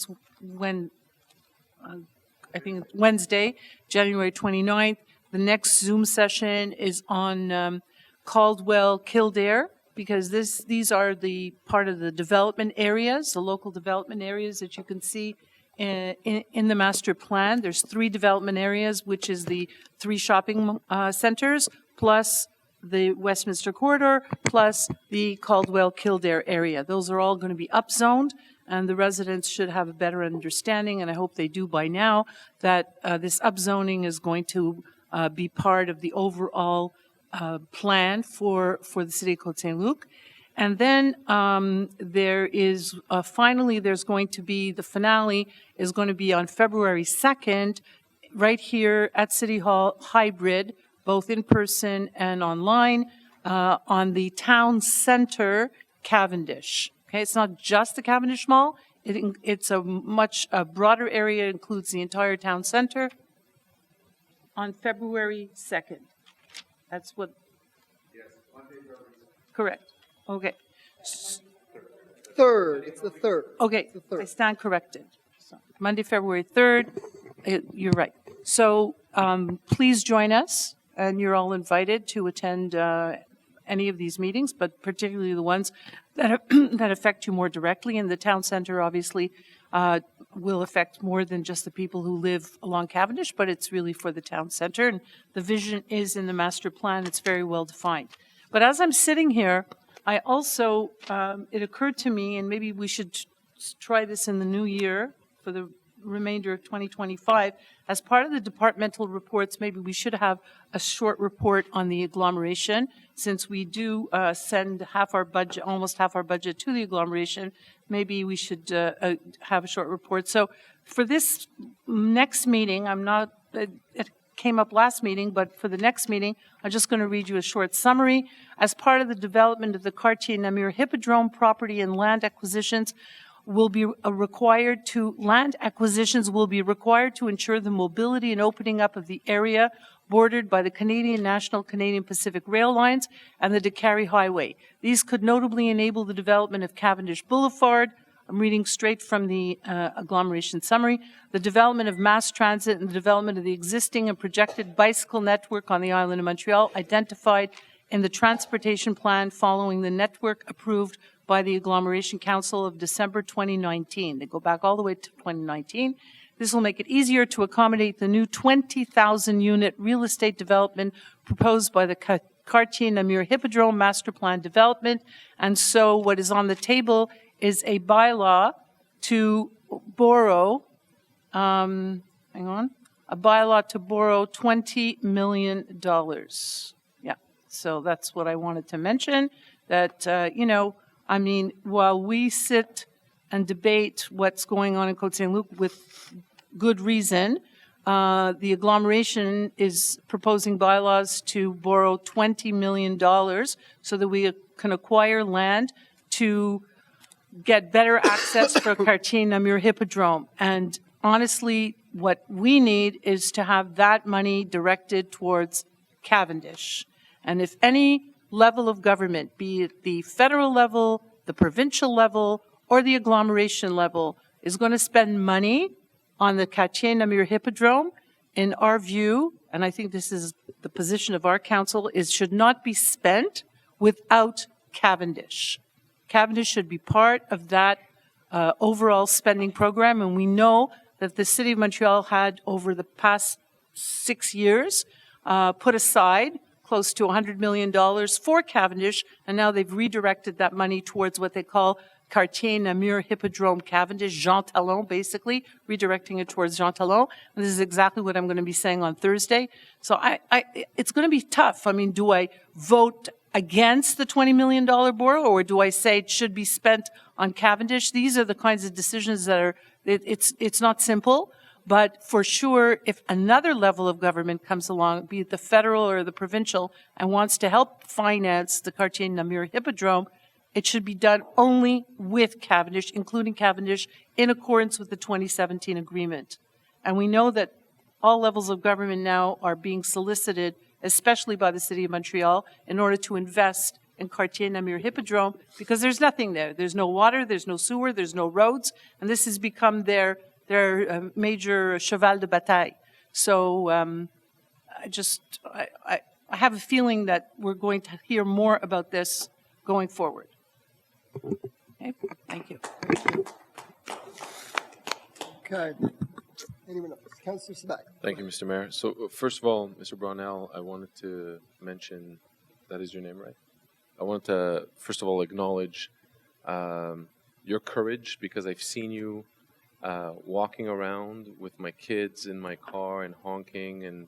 think it's Wednesday, January 29th. The next Zoom session is on Caldwell, Kildare, because these are the part of the development areas, the local development areas that you can see in the master plan. There's 3 development areas, which is the 3 shopping centers, plus the Westminster Corridor, plus the Caldwell, Kildare area. Those are all going to be upzoned, and the residents should have a better understanding, and I hope they do by now, that this upzoning is going to be part of the overall plan for the city of Côte Saint-Luc. And then there is, finally, there's going to be, the finale is going to be on February 2nd, right here at City Hall, hybrid, both in person and online, on the town center, Cavendish. Okay, it's not just the Cavendish Mall. It's a much broader area. It includes the entire town center on February 2nd. That's what? Yes, Monday, February 2nd. Correct. Okay. Third. It's the 3rd. Okay, the 3rd. I stand corrected. So, Monday, February 3rd. You're right. So please join us, and you're all invited to attend any of these meetings, but particularly the ones that that affect you more directly. And the town center, obviously, will affect more than just the people who live along Cavendish, but it's really for the town center. And the vision is in the master plan. It's very well defined. But as I'm sitting here, I also, it occurred to me, and maybe we should try this in the new year for the remainder of 2025. As part of the departmental reports, maybe we should have a short report on the agglomeration, since we do send half our budget, almost half our budget to the agglomeration. Maybe we should have a short report. So for this next meeting, I'm not, it came up last meeting, but for the next meeting, I'm just going to read you a short summary. As part of the development of the Quartier Namur Hippodrome property and land acquisitions, land acquisitions will be required to ensure the mobility and opening up of the area bordered by the Canadian National Canadian Pacific Rail Lines and the Dakari Highway. These could notably enable the development of Cavendish Boulevard. I'm reading straight from the agglomeration summary. The development of mass transit and the development of the existing and projected bicycle network on the island of Montreal identified in the transportation plan following the network approved by the Agglomeration Council of December 2019. They go back all the way to 2019. This will make it easier to accommodate the new 20,000 unit real estate development proposed by the Quartier Namur Hippodrome Master Plan Development. And so what is on the table is a bylaw to borrow, a bylaw to borrow $20 million. Yeah, so that's what I wanted to mention, that, I mean, while we sit and debate what's going on in Côte Saint-Luc with good reason, the agglomeration is proposing bylaws to borrow $20 million so that we can acquire land to get better access for Quartier Namur Hippodrome. And honestly, what we need is to have that money directed towards Cavendish. And if any level of government, be it the federal level, the provincial level, or the agglomeration level, is going to spend money on the Quartier Namur Hippodrome, in our view, and I think this is the position of our council, is should not be spent without Cavendish. Cavendish should be part of that overall spending program, and we know that the City of Montreal had, over the past 6 years, put aside close to $100 million for Cavendish, and now they've redirected that money towards what they call Quartier Namur Hippodrome Cavendish, Jean Talon, basically, redirecting it towards Jean Talon. And this is exactly what I'm going to be saying on Thursday. So it's going to be tough. I mean, do I vote against the $20 million borrow, or do I say it should be spent on Cavendish? These are the kinds of decisions that are, it's not simple. But for sure, if another level of government comes along, be it the federal or the provincial, and wants to help finance the Quartier Namur Hippodrome, it should be done only with Cavendish, including Cavendish, in accordance with the 2017 agreement. And we know that all levels of government now are being solicited, especially by the City of Montreal, in order to invest in Quartier Namur Hippodrome, because there's nothing there. There's no water, there's no sewer, there's no roads, and this has become their major cheval de bataille. So I have a feeling that we're going to hear more about this going forward. Okay, thank you. Okay. Anyone else? Councillor Sabac. Thank you, Mr. Mayor. So first of all, Mr. Brownell, I wanted to mention, that is your name, right? I wanted to, first of all, acknowledge your courage, because I've seen you walking around with my kids in my car and honking, and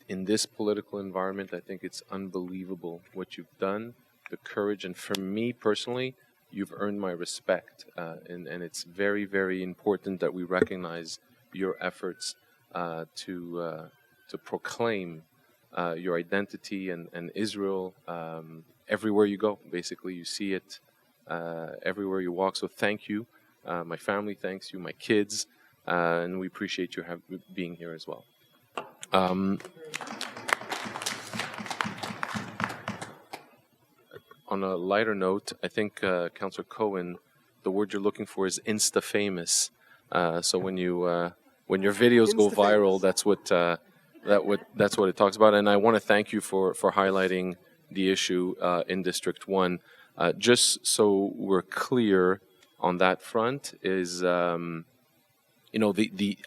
in this political environment, I think it's unbelievable what you've done, the courage, and for me personally, you've earned my respect, and it's very, very important that we recognize your efforts to proclaim your identity and Israel everywhere you go. Basically, you see it everywhere you walk. So thank you. My family thanks you, my kids, and we appreciate you being here as well. On a lighter note, I think Councillor Cohen, the word you're looking for is insta-famous. So when your videos go viral, that's what it talks about. And I want to thank you for highlighting the issue in District 1. Just so we're clear on that front is, the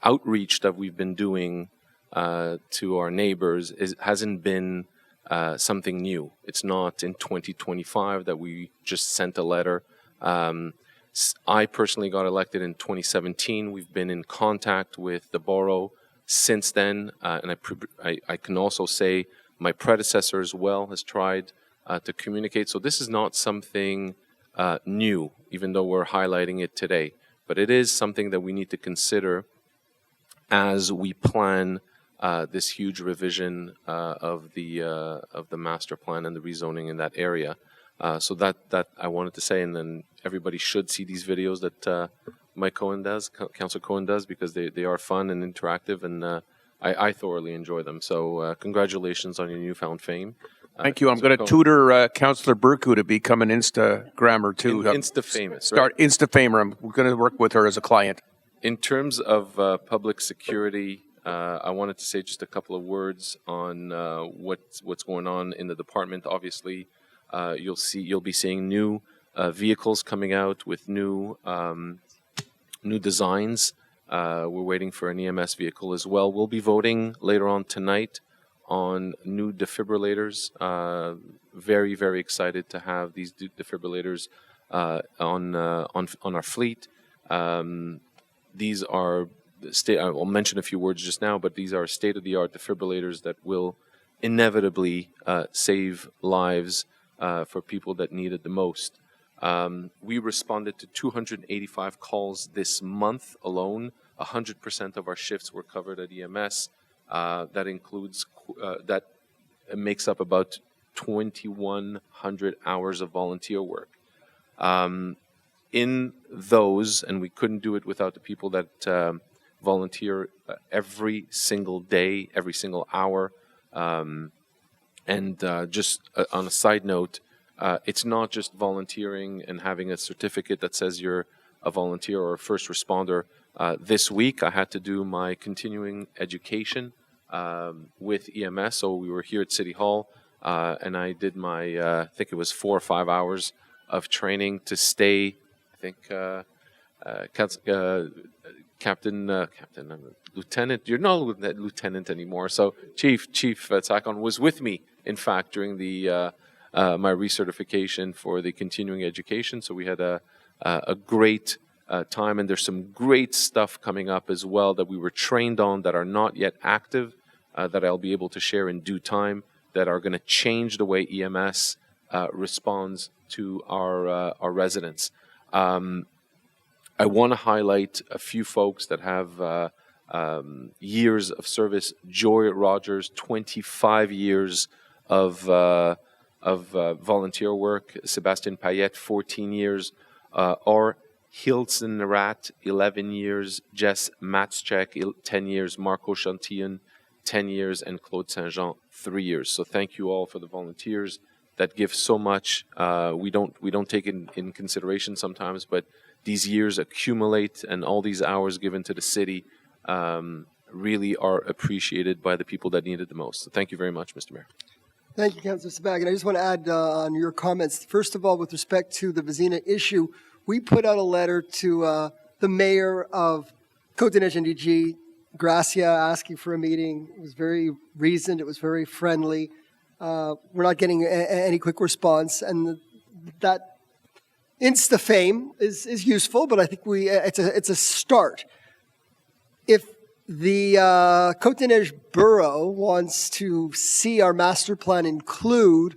outreach that we've been doing to our neighbors hasn't been something new. It's not in 2025 that we just sent a letter. I personally got elected in 2017. We've been in contact with the borough since then, and I can also say my predecessor as well has tried to communicate. So this is not something new, even though we're highlighting it today. But it is something that we need to consider as we plan this huge revision of the master plan and the rezoning in that area. So that I wanted to say, and then everybody should see these videos that Mike Cohen does, Councillor Cohen does, because they are fun and interactive, and I thoroughly enjoy them. So congratulations on your newfound fame. Thank you. I'm going to tutor Councillor Berku to become an Instagrammer too. Insta-famous. Start Insta-famer. I'm going to work with her as a client. In terms of public security, I wanted to say just a couple of words on what's going on in the department. Obviously, you'll be seeing new vehicles coming out with new designs. We're waiting for an EMS vehicle as well. We'll be voting later on tonight on new defibrillators. Very, very excited to have these defibrillators on our fleet. These are I'll mention a few words just now, but these are state-of-the-art defibrillators that will inevitably save lives for people that need it the most. We responded to 285 calls this month alone. 100% of our shifts were covered at EMS. That includes that makes up about 2,100 hours of volunteer work. In those, and we couldn't do it without the people that volunteer every single day, every single hour. Just on a side note, it's not just volunteering and having a certificate that says you're a volunteer or a first responder. This week, I had to do my continuing education with EMS. So we were here at City Hall, and I did my, I think it was 4 or 5 hours of training to stay, I think, Lieutenant, you're not lieutenant anymore. So Chief Tsakon was with me, in fact, during the my recertification for the continuing education. So we had a great time, and there's some great stuff coming up as well that we were trained on that are not yet active, that I'll be able to share in due time, that are going to change the way EMS responds to our residents. I want to highlight a few folks that have years of service. Joy Rogers, 25 years of volunteer work. Sebastian Payette, 14 years. Or Hilton Narat, 11 years. Jess Matschek, 10 years. Marco Chantillon, 10 years. And Claude Saint-Jean, 3 years. So thank you all for the volunteers that give so much. We don't take it in consideration sometimes, but these years accumulate, and all these hours given to the city really are appreciated by the people that need it the most. So thank you very much, Mr. Mayor. Thank you, Councillor Sabag. And I just want to add on your comments. First of all, with respect to the Vizina issue, we put out a letter to the mayor of Côte-Saint-Luc, Gracia, asking for a meeting. It was very reasoned. It was very friendly. We're not getting any quick response, and that Insta fame is useful, but I think it's a start. If the Côte-Saint-Luc Borough wants to see our master plan include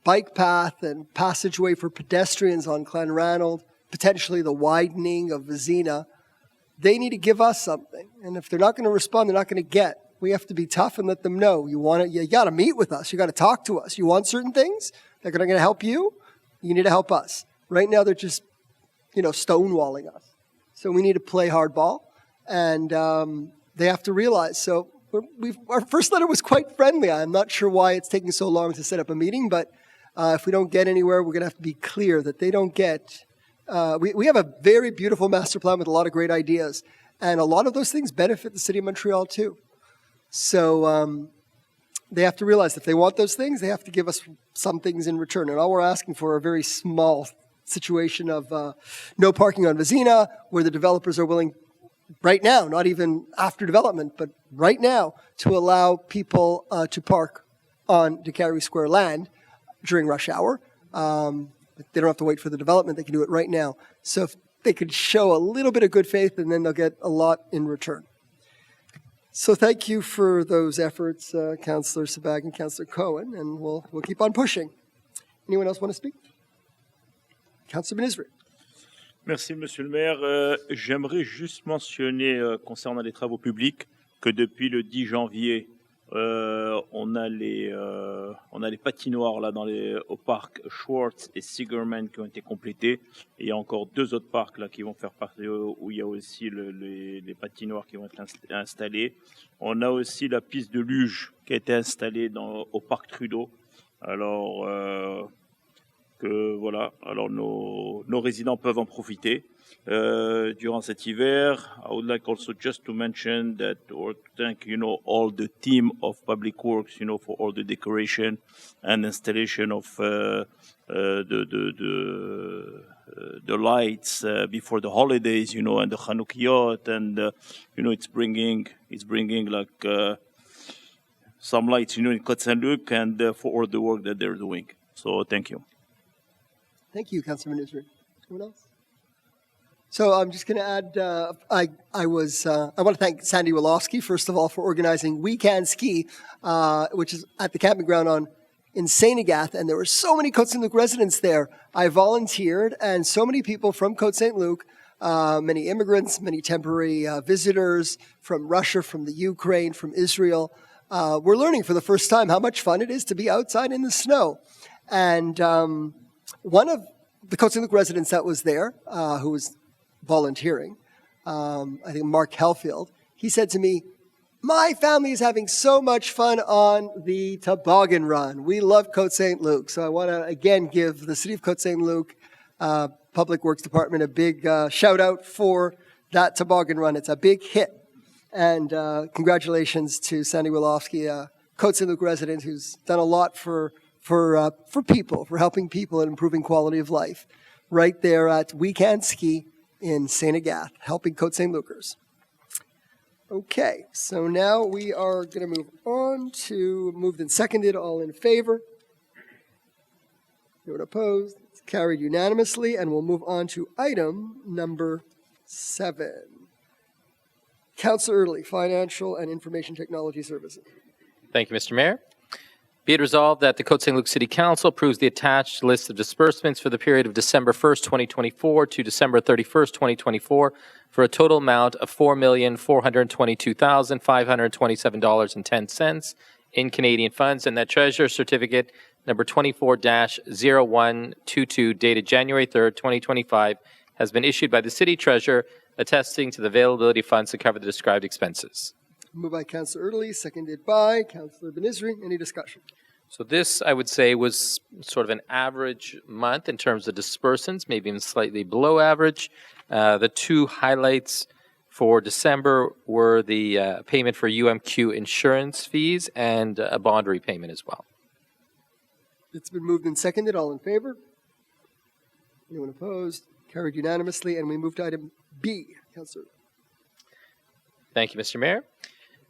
bike path and passageway for pedestrians on Clanranald, potentially the widening of Vizina, they need to give us something. And if they're not going to respond, they're not going to get. We have to be tough and let them know. You got to meet with us. You got to talk to us. You want certain things that are going to help you. You need to help us. Right now, they're just, stonewalling us. So we need to play hardball, and they have to realize. So our first letter was quite friendly. I'm not sure why it's taking so long to set up a meeting, but if we don't get anywhere, we're going to have to be clear that they don't get. We have a very beautiful master plan with a lot of great ideas, and a lot of those things benefit the city of Montreal too. So they have to realize if they want those things, they have to give us some things in return. And all we're asking for are a very small situation of no parking on Vizina, where the developers are willing right now, not even after development, but right now, to allow people to park on DeCarry Square land during rush hour. They don't have to wait for the development. They can do it right now. So if they could show a little bit of good faith, and then they'll get a lot in return. So thank you for those efforts, Councillor Sabag and Councillor Cohen, and we'll keep on pushing. Anyone else want to speak? Councillor Ministry. Merci, Monsieur le maire. J'aimerais juste mentionner, concernant les travaux publics, que depuis le 10 janvier, on a les patinoires là au parc Schwartz et Sigerman qui ont été complétés. Et il y a encore 2 autres parcs là qui vont faire partie où il y a aussi les patinoires qui vont être installés. On a aussi la piste de luge qui a été installée au parc Trudeau. Alors alors nos résidents peuvent en profiter durant cet hiver. I would like also just to mention that, or to thank, all the team of Public Works, for all the decoration and installation of the lights before the holidays, and the Chanukiot, and it's bringing like some lights, in Côte Saint-Luc, and for all the work that they're doing. So thank you. Thank you, Councillor Minister. Anyone else? So I'm just going to add, I want to thank Sandy Wolofsky, first of all, for organizing We Can Ski, which is at the camping ground in St. Agath, and there were so many Côte Saint-Luc residents there. I volunteered, and so many people from Côte Saint-Luc, many immigrants, many temporary visitors from Russia, from the Ukraine, from Israel, were learning for the first time how much fun it is to be outside in the snow. And one of the Côte Saint-Luc residents that was there, who was volunteering, I think Mark Helfield, he said to me, my family is having so much fun on the toboggan run. We love Côte Saint-Luc. So I want to again give the City of Côte Saint-Luc Public Works Department a big shout out for that toboggan run. It's a big hit. And congratulations to Sandy Wolofsky, a Côte Saint-Luc resident who's done a lot for people, for helping people and improving quality of life. Right there at We Can Ski in St. Agath, helping Côte Saint-Lucers. Okay, so now we are going to move on to moved and seconded. All in favor? Anyone opposed? It's carried unanimously, and we'll move on to item number 7. Councillor Early, Financial and Information Technology Services. Thank you, Mr. Mayor. Be it resolved that the Côte Saint-Luc City Council approves the attached list of disbursements for the period of December 1st, 2024 to December 31st, 2024 for a total amount of $4,422,527.10 in Canadian funds, and that Treasurer Certificate number 24-0122 dated January 3rd, 2025 has been issued by the City Treasurer attesting to the availability of funds to cover the described expenses. Moved by Councillor Erdely, seconded by Councillor Benizri. Any discussion? So this, I would say, was sort of an average month in terms of disbursements, maybe even slightly below average. The 2 highlights for December were the payment for UMQ insurance fees and a bond repayment as well. It's been moved and seconded. All in favor? Anyone opposed? Carried unanimously. And we move to item B. Councillor. Thank you, Mr. Mayor.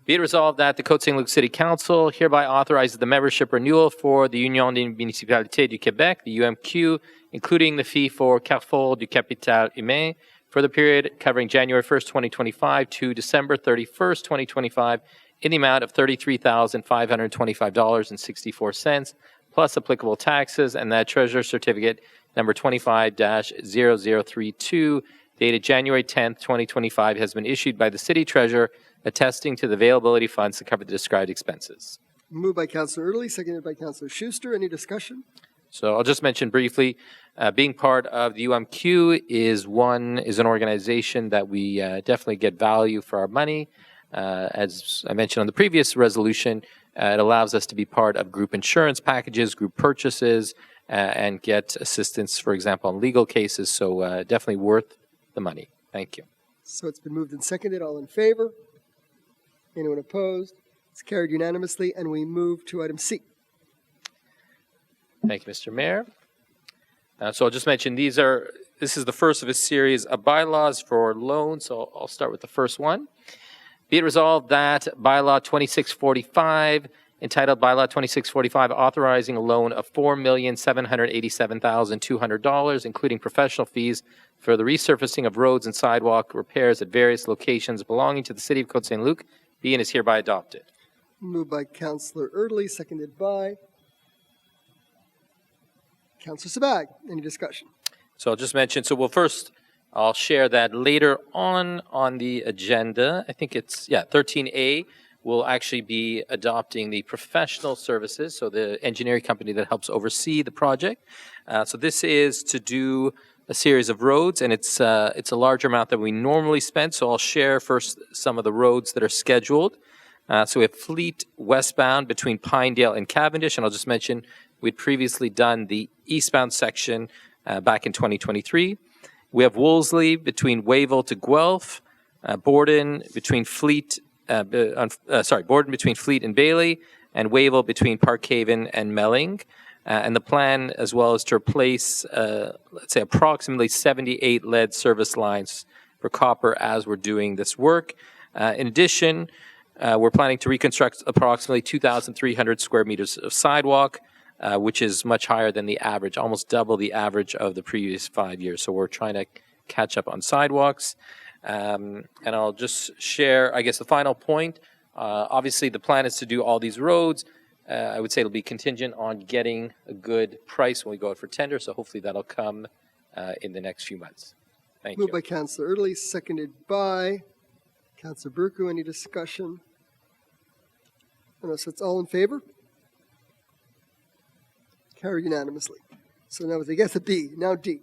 Be it resolved that the Côte Saint-Luc City Council hereby authorizes the membership renewal for the Union des Municipalités du Québec, the UMQ, including the fee for Carrefour du Capital Humain for the period covering January 1st, 2025 to December 31st, 2025 in the amount of $33,525.64 plus applicable taxes, and that Treasurer Certificate number 25-0032 dated January 10th, 2025 has been issued by the City Treasurer attesting to the availability of funds to cover the described expenses. Moved by Councillor Early, seconded by Councillor Schuster. Any discussion? So I'll just mention briefly, being part of the UMQ is an organization that we definitely get value for our money. As I mentioned on the previous resolution, it allows us to be part of group insurance packages, group purchases, and get assistance, for example, on legal cases. So definitely worth the money. Thank you. So it's been moved and seconded. All in favor? Anyone opposed? It's carried unanimously, and we move to item C. Thank you, Mr. Mayor. So I'll just mention this is the first of a series of bylaws for loans. So I'll start with the first one. Be it resolved that bylaw 2645 entitled Bylaw 2645, authorizing a loan of $4,787,200, including professional fees for the resurfacing of roads and sidewalk repairs at various locations belonging to the City of Côte Saint-Luc, be and is hereby adopted. Moved by Councillor Erdely, seconded by Councillor Sabag. Any discussion? So I'll just mention, I'll share that later on the agenda. I think it's, 13A will actually be adopting the professional services, so the engineering company that helps oversee the project. So this is to do a series of roads, and it's a larger amount than we normally spend, so I'll share first some of the roads that are scheduled. So we have Fleet westbound between Pinedale and Cavendish, and I'll just mention we'd previously done the eastbound section back in 2023. We have Wolseley between Wayville to Guelph, Borden between Fleet and Bailey, and Wayville between Parkhaven and Melling. And the plan as well is to replace, let's say, approximately 78 lead service lines for copper as we're doing this work. In addition, we're planning to reconstruct approximately 2,300 square meters of sidewalk, which is much higher than the average, almost double the average of the previous 5 years. So we're trying to catch up on sidewalks. And I'll just share, I guess, the final point. Obviously, the plan is to do all these roads. I would say it'll be contingent on getting a good price when we go out for tender, so hopefully that'll come in the next few months. Thank you. Moved by Councillor Erdely, seconded by Councillor Berku. Any discussion? No, so it's all in favor? Carried unanimously. So now they get the B. Now D.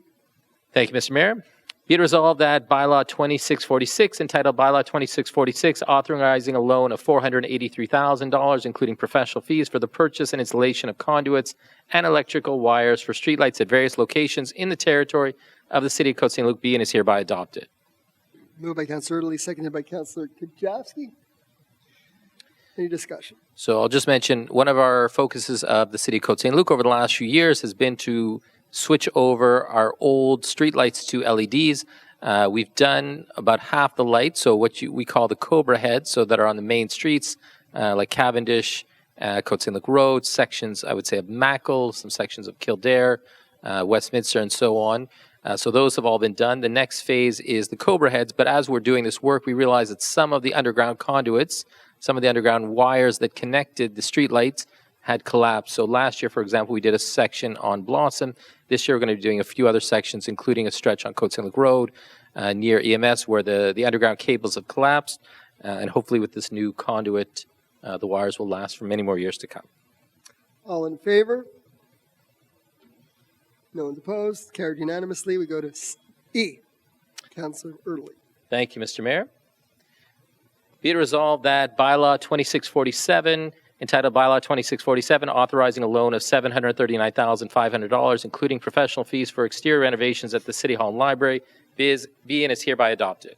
Thank you, Mr. Mayor. Be it resolved that Bylaw 2646, entitled Bylaw 2646, authorizing a loan of $483,000, including professional fees for the purchase and installation of conduits and electrical wires for streetlights at various locations in the territory of the City of Côte Saint-Luc, be and is hereby adopted. Moved by Councillor Erdely, seconded by Councillor Kajowski. Any discussion? So I'll just mention one of our focuses of the City of Côte Saint-Luc over the last few years has been to switch over our old streetlights to LEDs. We've done about half the lights, so what we call the Cobra heads, so that are on the main streets like Cavendish, Côte Saint-Luc Road, sections, I would say, of Mackle, some sections of Kildare, Westminster, and so on. So those have all been done. The next phase is the Cobra heads, but as we're doing this work, we realize that some of the underground conduits, some of the underground wires that connected the streetlights had collapsed. So last year, for example, we did a section on Blossom. This year, we're going to be doing a few other sections, including a stretch on Côte Saint-Luc Road near EMS, where the underground cables have collapsed. And hopefully with this new conduit, the wires will last for many more years to come. All in favor? No one's opposed. Carried unanimously. We go to E. Councillor Erdely. Thank you, Mr. Mayor. Be it resolved that Bylaw 2647, entitled Bylaw 2647, authorizing a loan of $739,500, including professional fees for exterior renovations at the City Hall and Library, be and is hereby adopted.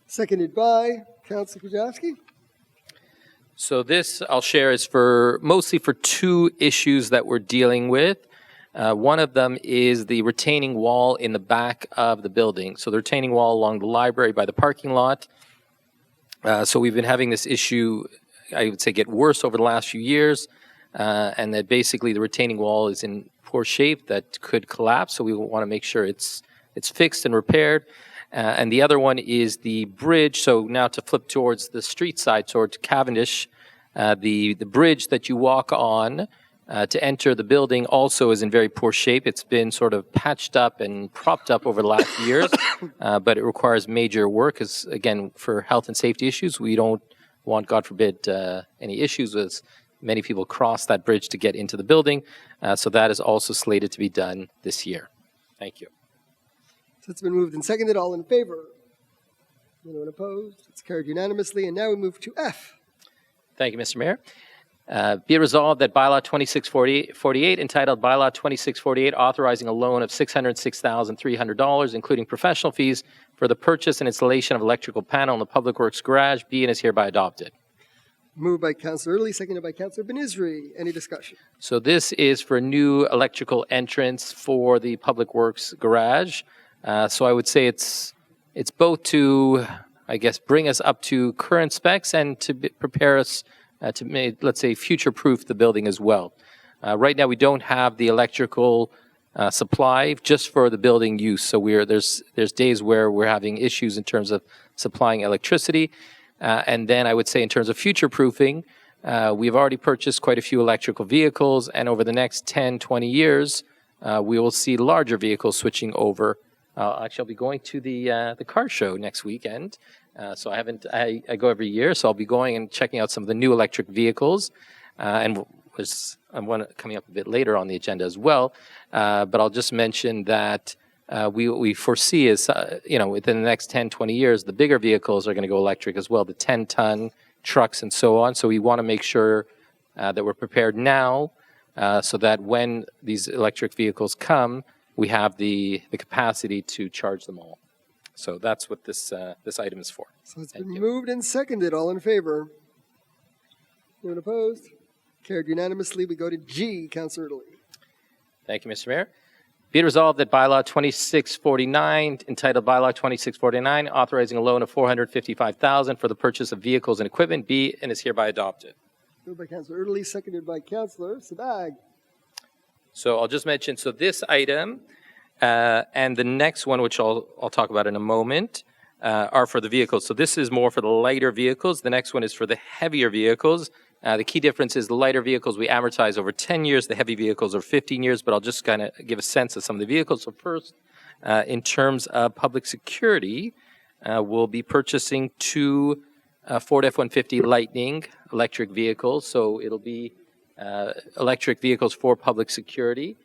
Seconded by Councillor Kajowski. So this, I'll share, is mostly for two issues that we're dealing with. One of them is the retaining wall in the back of the building. So the retaining wall along the library by the parking lot. So we've been having this issue, I would say, get worse over the last few years, and that basically the retaining wall is in poor shape that could collapse. So we want to make sure it's fixed and repaired. And the other one is the bridge. So now to flip towards the street side, towards Cavendish, the bridge that you walk on to enter the building also is in very poor shape. It's been sort of patched up and propped up over the last few years, but it requires major work because, again, for health and safety issues, we don't want, God forbid, any issues with many people cross that bridge to get into the building. So that is also slated to be done this year. Thank you. So it's been moved and seconded. All in favor? Anyone opposed? It's carried unanimously. And now we move to F. Thank you, Mr. Mayor. Be it resolved that Bylaw 2648, entitled Bylaw 2648, authorizing a loan of $606,300, including professional fees for the purchase and installation of electrical panel in the Public Works garage, be and is hereby adopted. Moved by Councillor Erdely, seconded by Councillor Benizri. Any discussion? So this is for new electrical entrance for the Public Works garage. So I would say it's both to, I guess, bring us up to current specs and to prepare us to let's say, future-proof the building as well. Right now, we don't have the electrical supply just for the building use. So there's days where we're having issues in terms of supplying electricity. And then I would say in terms of future-proofing, we've already purchased quite a few electrical vehicles, and over the next 10, 20 years, we will see larger vehicles switching over. Actually, I'll be going to the car show next weekend. So I go every year, so I'll be going and checking out some of the new electric vehicles. And I'm one coming up a bit later on the agenda as well. But I'll just mention that what we foresee is, within the next 10, 20 years, the bigger vehicles are going to go electric as well, the 10-ton trucks and so on. So we want to make sure that we're prepared now so that when these electric vehicles come, we have the capacity to charge them all. So that's what this item is for. So it's been moved and seconded. All in favor? Anyone opposed? Carried unanimously. We go to G. Councillor Italy. Thank you, Mr. Mayor. Be it resolved that bylaw 2649, entitled bylaw 2649, authorizing a loan of $455,000 for the purchase of vehicles and equipment, be and is hereby adopted. Moved by Councillor Italy, seconded by Councillor Sabag. So I'll just mention, so this item and the next one, which I'll talk about in a moment, are for the vehicles. So this is more for the lighter vehicles. The next one is for the heavier vehicles. The key difference is the lighter vehicles we amortize over 10 years, the heavy vehicles are 15 years, but I'll just kind of give a sense of some of the vehicles. So first, in terms of public security, we'll be purchasing two Ford F-150 Lightning electric vehicles. So it'll be electric vehicles for public security.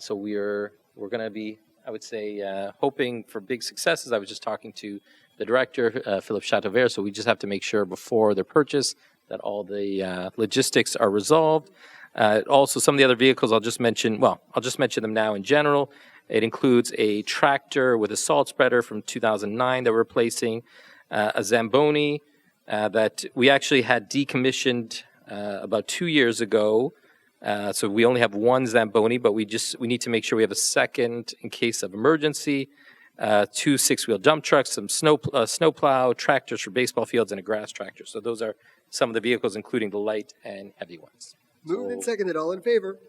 So we're going to be, I would say, hoping for big successes. I was just talking to the director, Philip Chateauvert, so we just have to make sure before their purchase that all the logistics are resolved. Also, some of the other vehicles I'll just mention them now in general. It includes a tractor with a salt spreader from 2009 that we're replacing, a Zamboni that we actually had decommissioned about 2 years ago. So we only have one Zamboni, but we need to make sure we have a second in case of emergency. 2 6-wheel dump trucks, some snowplow, tractors for baseball fields, and a grass tractor. So those are some of the vehicles, including the light and heavy ones. Moved and seconded. All in favor?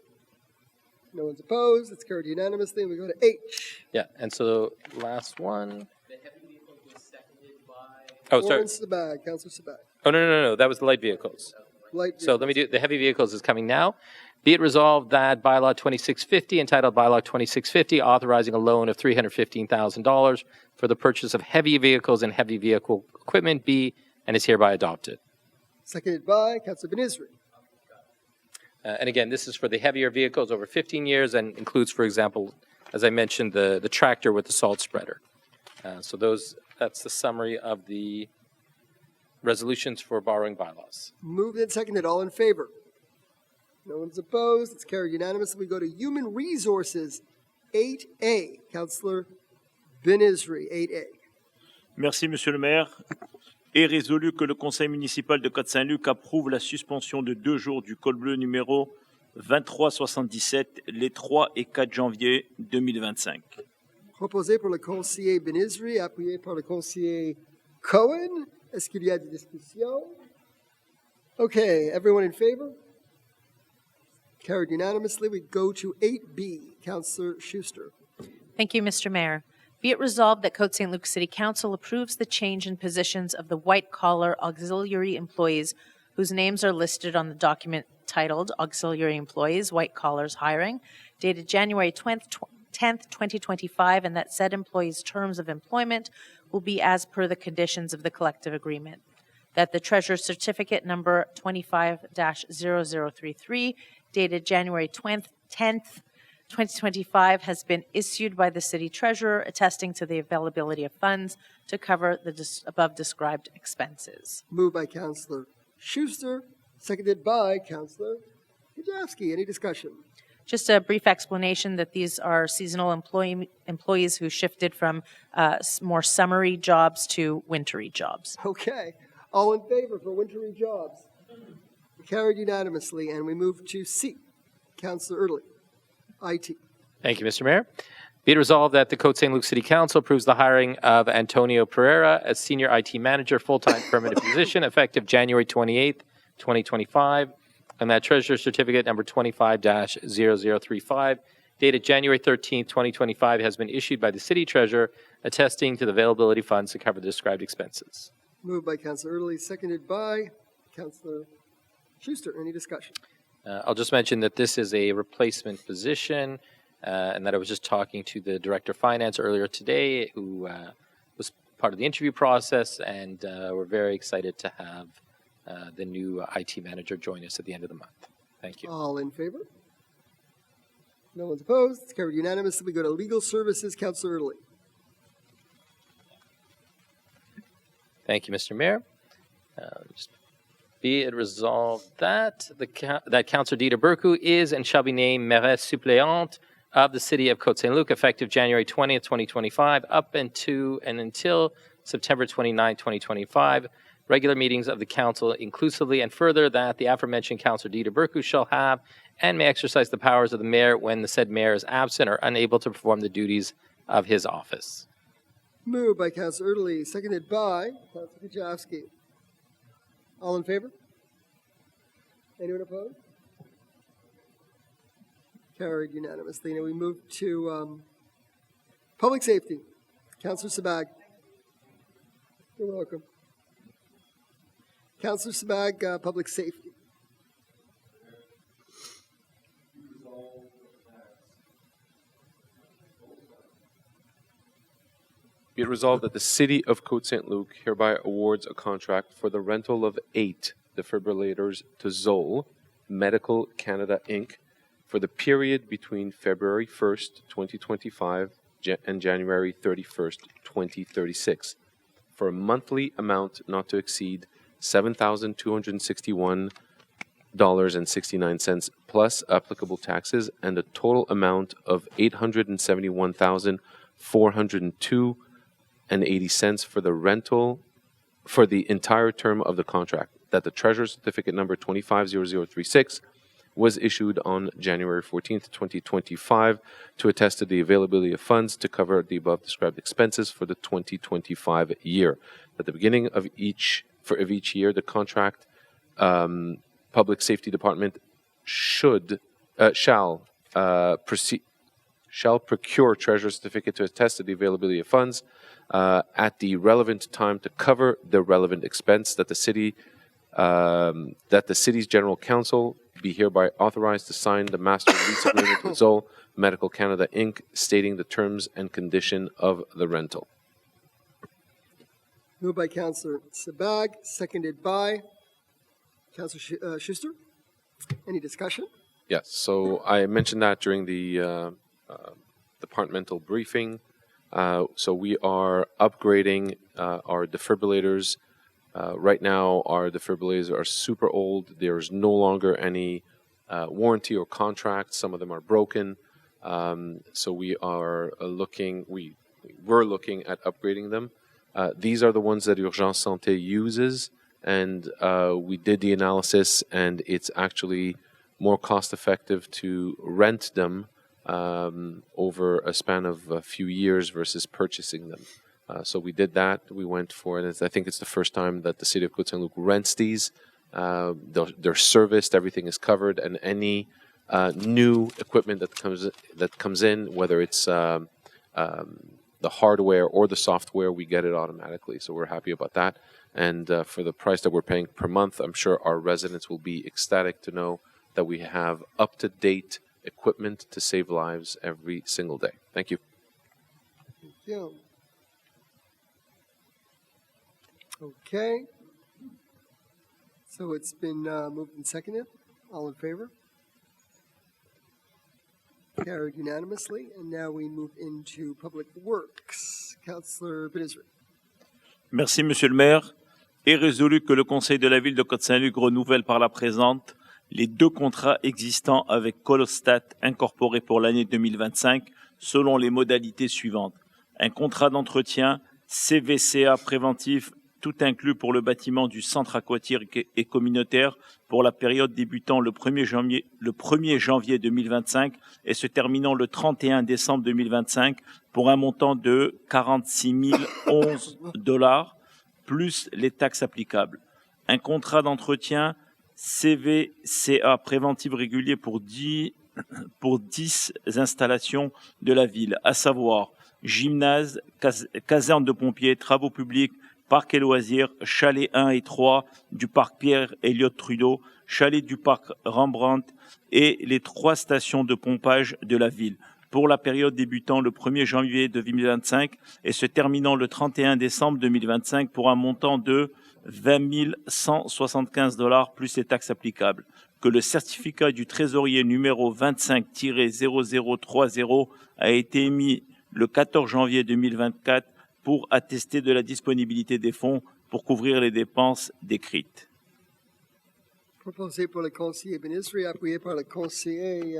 No one's opposed. It's carried unanimously. We go to H. Yeah, and so last one. The heavy vehicles was seconded by... Oh, sorry. Sabag, Councillor Sabag. Oh, no. That was the light vehicles. So let me do the heavy vehicles is coming now. Be it resolved that bylaw 2650, entitled bylaw 2650, authorizing a loan of $315,000 for the purchase of heavy vehicles and heavy vehicle equipment, be and is hereby adopted. Seconded by Councillor Benizri. And again, this is for the heavier vehicles over 15 years and includes, for example, as I mentioned, the tractor with the salt spreader. So that's the summary of the resolutions for borrowing bylaws. Moved and seconded. All in favor? No one's opposed. It's carried unanimously. We go to Human Resources, 8A. Councillor Benizri, 8A. Merci, Monsieur le Maire. Est résolu que le Conseil municipal de Côte Saint-Luc approuve la suspension de 2 jours du col bleu numéro 2377 les 3 et 4 janvier 2025. Proposé par le conseiller Benizri, appuyé par le conseiller Cohen. Est-ce qu'il y a des discussions? Okay, everyone in favor? Carried unanimously. We go to 8B. Councillor Schuster. Thank you, Mr. Mayor. Be it resolved that Côte Saint-Luc City Council approves the change in positions of the white-collar auxiliary employees whose names are listed on the document titled Auxiliary Employees, White Collars Hiring, dated January 10th, 2025, and that said employees' terms of employment will be as per the conditions of the collective agreement. That the Treasurer's Certificate number 25-0033, dated January 10th, 2025, has been issued by the City Treasurer, attesting to the availability of funds to cover the above described expenses. Moved by Councillor Schuster, seconded by Councillor Kajewski. Any discussion? Just a brief explanation that these are seasonal employees who shifted from more summery jobs to wintry jobs. Okay. All in favor for wintry jobs? Carried unanimously, and we move to C. Councillor Italy, IT. Thank you, Mr. Mayor. Be it resolved that the Côte Saint-Luc City Council approves the hiring of Antonio Pereira as Senior IT Manager, full-time permanent position, effective January 28th, 2025, and that Treasurer Certificate number 25-0035, dated January 13, 2025, has been issued by the City Treasurer, attesting to the availability of funds to cover the described expenses. Moved by Councillor Early, seconded by Councillor Schuster. Any discussion? I'll just mention that this is a replacement position, and that I was just talking to the Director of Finance earlier today, who was part of the interview process, and we're very excited to have the new IT manager join us at the end of the month. Thank you. All in favor? No one's opposed. It's carried unanimously. We go to Legal Services. Councillor Early. Thank you, Mr. Mayor. Just be it resolved that that Councillor Dida Berku is and shall be named mairesse suppléante of the City of Côte Saint-Luc effective January 20th, 2025, up and until September 29, 2025. Regular meetings of the Council inclusively, and further that the aforementioned Councillor Dida Berku shall have and may exercise the powers of the Mayor when the said Mayor is absent or unable to perform the duties of his office. Moved by Councillor Early, seconded by Councillor Kajowski. All in favor? Anyone opposed? Carried unanimously. Now we move to Public Safety. Councillor Sabag. You're welcome. Councillor Sabag, Public Safety. Be it resolved that the City of Côte Saint-Luc hereby awards a contract for the rental of 8 defibrillators to Zoll Medical Canada Inc. for the period between February 1st, 2025 and January 31st, 2036 for a monthly amount not to exceed $7,261.69 plus applicable taxes, and a total amount of $871,402.80 for the rental for the entire term of the contract, that the Treasurer Certificate number 250036 was issued on January 14th, 2025 to attest to the availability of funds to cover the above described expenses for the 2025 year. At the beginning of each year, the contract Public Safety Department shall procure Treasurer Certificate to attest to the availability of funds at the relevant time to cover the relevant expense, that the city's General Counsel be hereby authorized to sign the master lease agreement with Zoll Medical Canada Inc., stating the terms and condition of the rental. Moved by Councillor Sabag, seconded by Councillor Schuster. Any discussion? Yes, so I mentioned that during the departmental briefing. So we are upgrading our defibrillators. Right now, our defibrillators are super old. There's no longer any warranty or contract. Some of them are broken. So we are we're looking at upgrading them. These are the ones that Urgence Santé uses, and we did the analysis, and it's actually more cost-effective to rent them over a span of a few years versus purchasing them. So we did that. We went for it. I think it's the first time that the City of Côte Saint-Luc rents these. They're serviced. Everything is covered, and any new equipment that comes in, whether it's the hardware or the software, we get it automatically. So we're happy about that. And for the price that we're paying per month, I'm sure our residents will be ecstatic to know that we have up-to-date equipment to save lives every single day. Thank you. Thank you. Okay. So it's been moved and seconded. All in favor? Carried unanimously. And now we move into Public Works. Councillor Benizri. Merci, Monsieur le maire. Est résolu que le Conseil de la ville de Côte Saint-Luc renouvelle par la présente les 2 contrats existants avec Colostat incorporés pour l'année 2025 selon les modalités suivantes. Un contrat d'entretien CVCA préventif tout inclus pour le bâtiment du centre aquatique et communautaire pour la période débutant le 1er janvier 2025 et se terminant le 31 décembre 2025 pour un montant de $46 011 plus les taxes applicables. Un contrat d'entretien CVCA préventive régulier pour 10 installations de la ville, à savoir gymnase, caserne de pompiers, travaux publics, parc et loisirs, chalet 1 et 3 du parc Pierre-Elliott Trudeau, chalet du parc Rembrandt et les 3 stations de pompage de la ville, pour la période débutant le 1er janvier 2025 et se terminant le 31 décembre 2025 pour un montant de 20 175 $ plus les taxes applicables. Que le certificat du trésorier numéro 25-0030 a été émis le 14 janvier 2024 pour attester de la disponibilité des fonds pour couvrir les dépenses décrites. Proposé par le conseiller Benisri, appuyé par le conseiller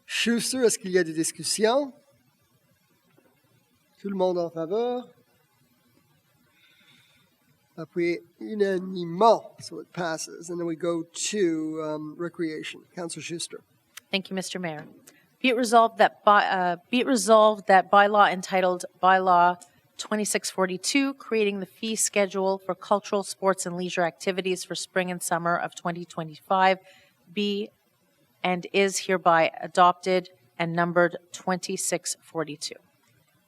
Schuster. Est-ce qu'il y a des discussions? Tout le monde en faveur? Appuyé unanimement, so it passes. And then we go to recreation. Councillor Schuster. Thank you, Mr. Mayor. Be it resolved that bylaw entitled Bylaw 2642, creating the fee schedule for cultural, sports, and leisure activities for spring and summer of 2025, be and is hereby adopted and numbered 2642.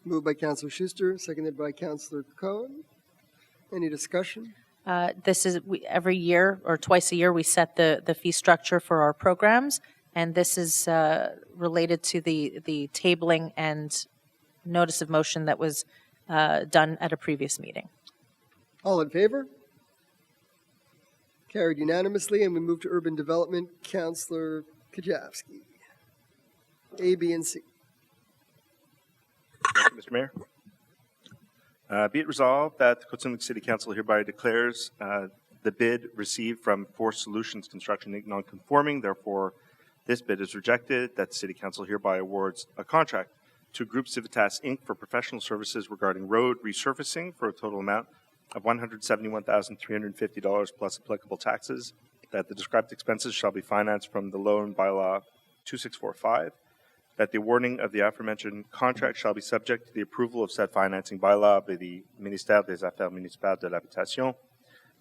Moved by Councillor Schuster, seconded by Councillor Cohen. Any discussion? This is every year or twice a year we set the fee structure for our programs, and this is related to the tabling and notice of motion that was done at a previous meeting. All in favor? Carried unanimously, and we move to urban development. Councillor Kajavsky. A, B, and C. Thank you, Mr. Mayor. Be it resolved that the Côte Saint-Luc City Council hereby declares the bid received from Force Solutions Construction Inc. non-conforming. Therefore, this bid is rejected. That the City Council hereby awards a contract to Group Civitas Inc. for professional services regarding road resurfacing for a total amount of $171,350 plus applicable taxes. That the described expenses shall be financed from the loan bylaw 2645. That the awarding of the aforementioned contract shall be subject to the approval of said financing bylaw by the Ministère des Affaires Municipales de l'Habitation.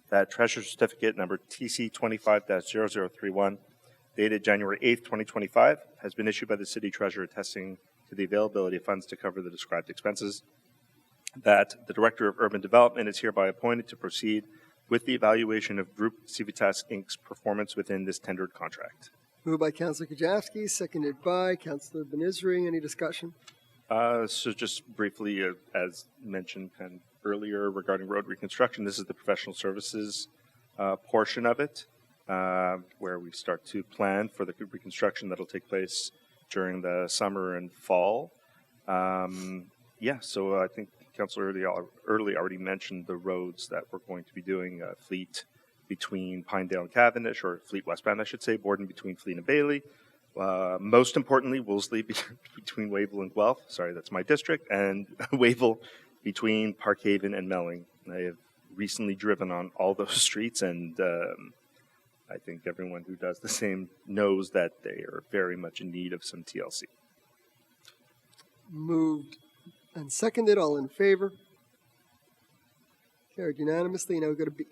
That Treasurer Certificate number TC 25-0031, dated January 8th, 2025, has been issued by the City Treasurer attesting to the availability of funds to cover the described expenses. That the Director of Urban Development is hereby appointed to proceed with the evaluation of Group Civitas Inc.'s performance within this tendered contract. Moved by Councillor Kajavsky, seconded by Councillor Benisri. Any discussion? So just briefly, as mentioned kind of earlier regarding road reconstruction, this is the professional services portion of it, where we start to plan for the reconstruction that will take place during the summer and fall. So I think Councillor Early already mentioned the roads that we're going to be doing, Fleet between Pinedale and Cavendish, or Fleet westbound, I should say, Borden between Fleet and Bailey. Most importantly, Wolseley between Wavell and Guelph. Sorry, that's my district. And Wavell between Parkhaven and Melling. I have recently driven on all those streets, and I think everyone who does the same knows that they are very much in need of some TLC. Moved and seconded. All in favor? Carried unanimously. Now we go to B.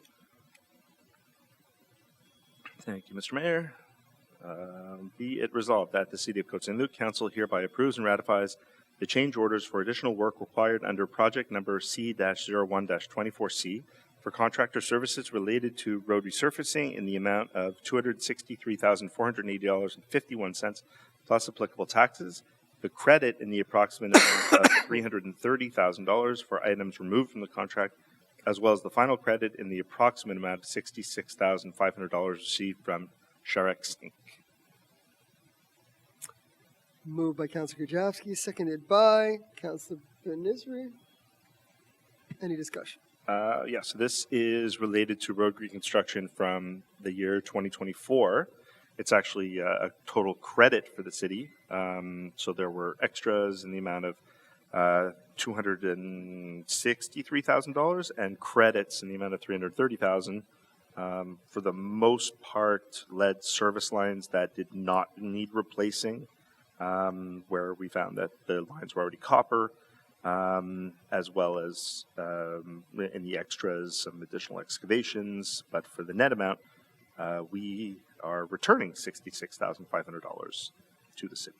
Thank you, Mr. Mayor. Be it resolved that the City of Côte Saint-Luc Council hereby approves and ratifies the change orders for additional work required under project number C-01-24C for contractor services related to road resurfacing in the amount of $263,480.51 plus applicable taxes. The credit in the approximate amount of $330,000 for items removed from the contract, as well as the final credit in the approximate amount of $66,500 received from Sharex Inc. Moved by Councillor Kajavsky, seconded by Councillor Benisri. Any discussion? So this is related to road reconstruction from the year 2024. It's actually a total credit for the city. So there were extras in the amount of $263,000 and credits in the amount of $330,000. For the most part, lead service lines that did not need replacing, where we found that the lines were already copper, as well as in the extras, some additional excavations. But for the net amount, we are returning $66,500 to the city.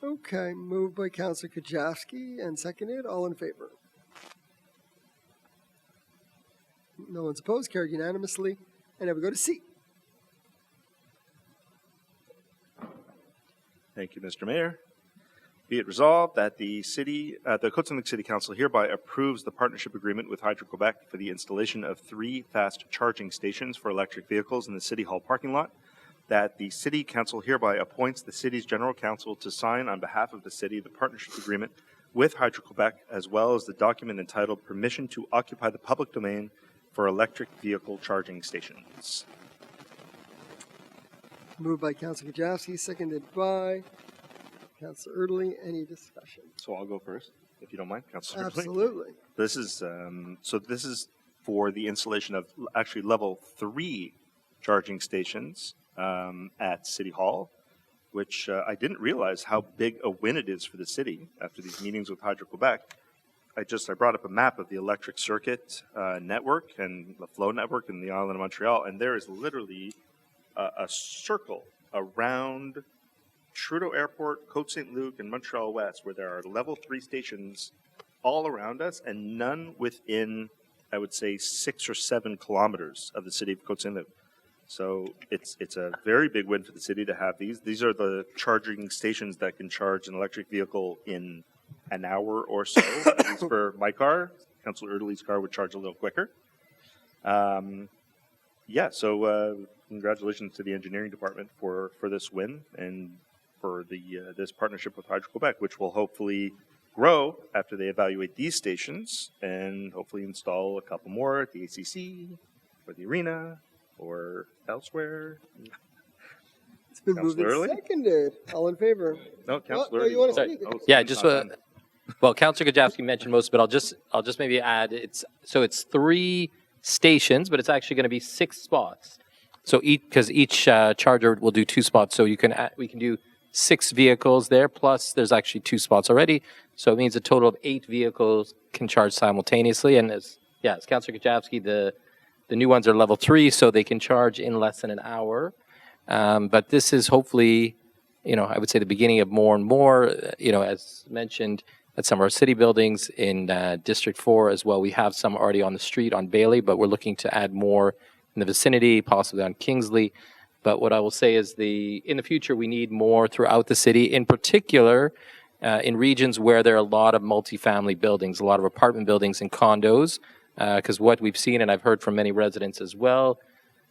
Okay, moved by Councillor Kajewski and seconded. All in favor? No one's opposed. Carried unanimously. And now we go to C. Thank you, Mr. Mayor. Be it resolved that the Côte Saint-Luc City Council hereby approves the partnership agreement with Hydro-Quebec for the installation of 3 fast charging stations for electric vehicles in the City Hall parking lot, that the City Council hereby appoints the City's General Counsel to sign on behalf of the City the partnership agreement with Hydro-Quebec, as well as the document entitled Permission to Occupy the Public Domain for Electric Vehicle Charging Stations. Moved by Councillor Kajewski, seconded by Councillor Erdely. Any discussion? So I'll go first, if you don't mind, Councillor Erdely. Absolutely. This is this is for the installation of actually level 3 charging stations at City Hall, which I didn't realize how big a win it is for the city after these meetings with Hydro-Quebec. I brought up a map of the electric circuit network and the flow network in the island of Montreal, and there is literally a circle around Trudeau Airport, Côte Saint-Luc, and Montreal West, where there are level 3 stations all around us, and none within, I would say, 6 or 7 kilometers of the city of Côte Saint-Luc. So it's a very big win for the city to have these. These are the charging stations that can charge an electric vehicle in an hour or so. At least for my car, Councillor Erdely's car would charge a little quicker. So congratulations to the engineering department for this win and for this partnership with Hydro-Quebec, which will hopefully grow after they evaluate these stations and hopefully install a couple more at the ACC or the arena or elsewhere. It's been moved and seconded. All in favor? No, Councillor you want to speak? Yeah, just well, Councillor Kajewski mentioned most, but I'll just maybe add it's 3 stations, but it's actually going to be 6 spots. So because each charger will do 2 spots, so we can do 6 vehicles there. Plus, there's actually 2 spots already, so it means a total of 8 vehicles can charge simultaneously. And as Councillor Kajewski, the new ones are level 3, so they can charge in less than an hour. But this is hopefully, I would say the beginning of more and more. As mentioned, at some of our city buildings in District 4 as well. We have some already on the street on Bailey, but we're looking to add more in the vicinity, possibly on Kingsley. But what I will say is in the future, we need more throughout the city, in particular in regions where there are a lot of multifamily buildings, a lot of apartment buildings and condos, because what we've seen, and I've heard from many residents as well,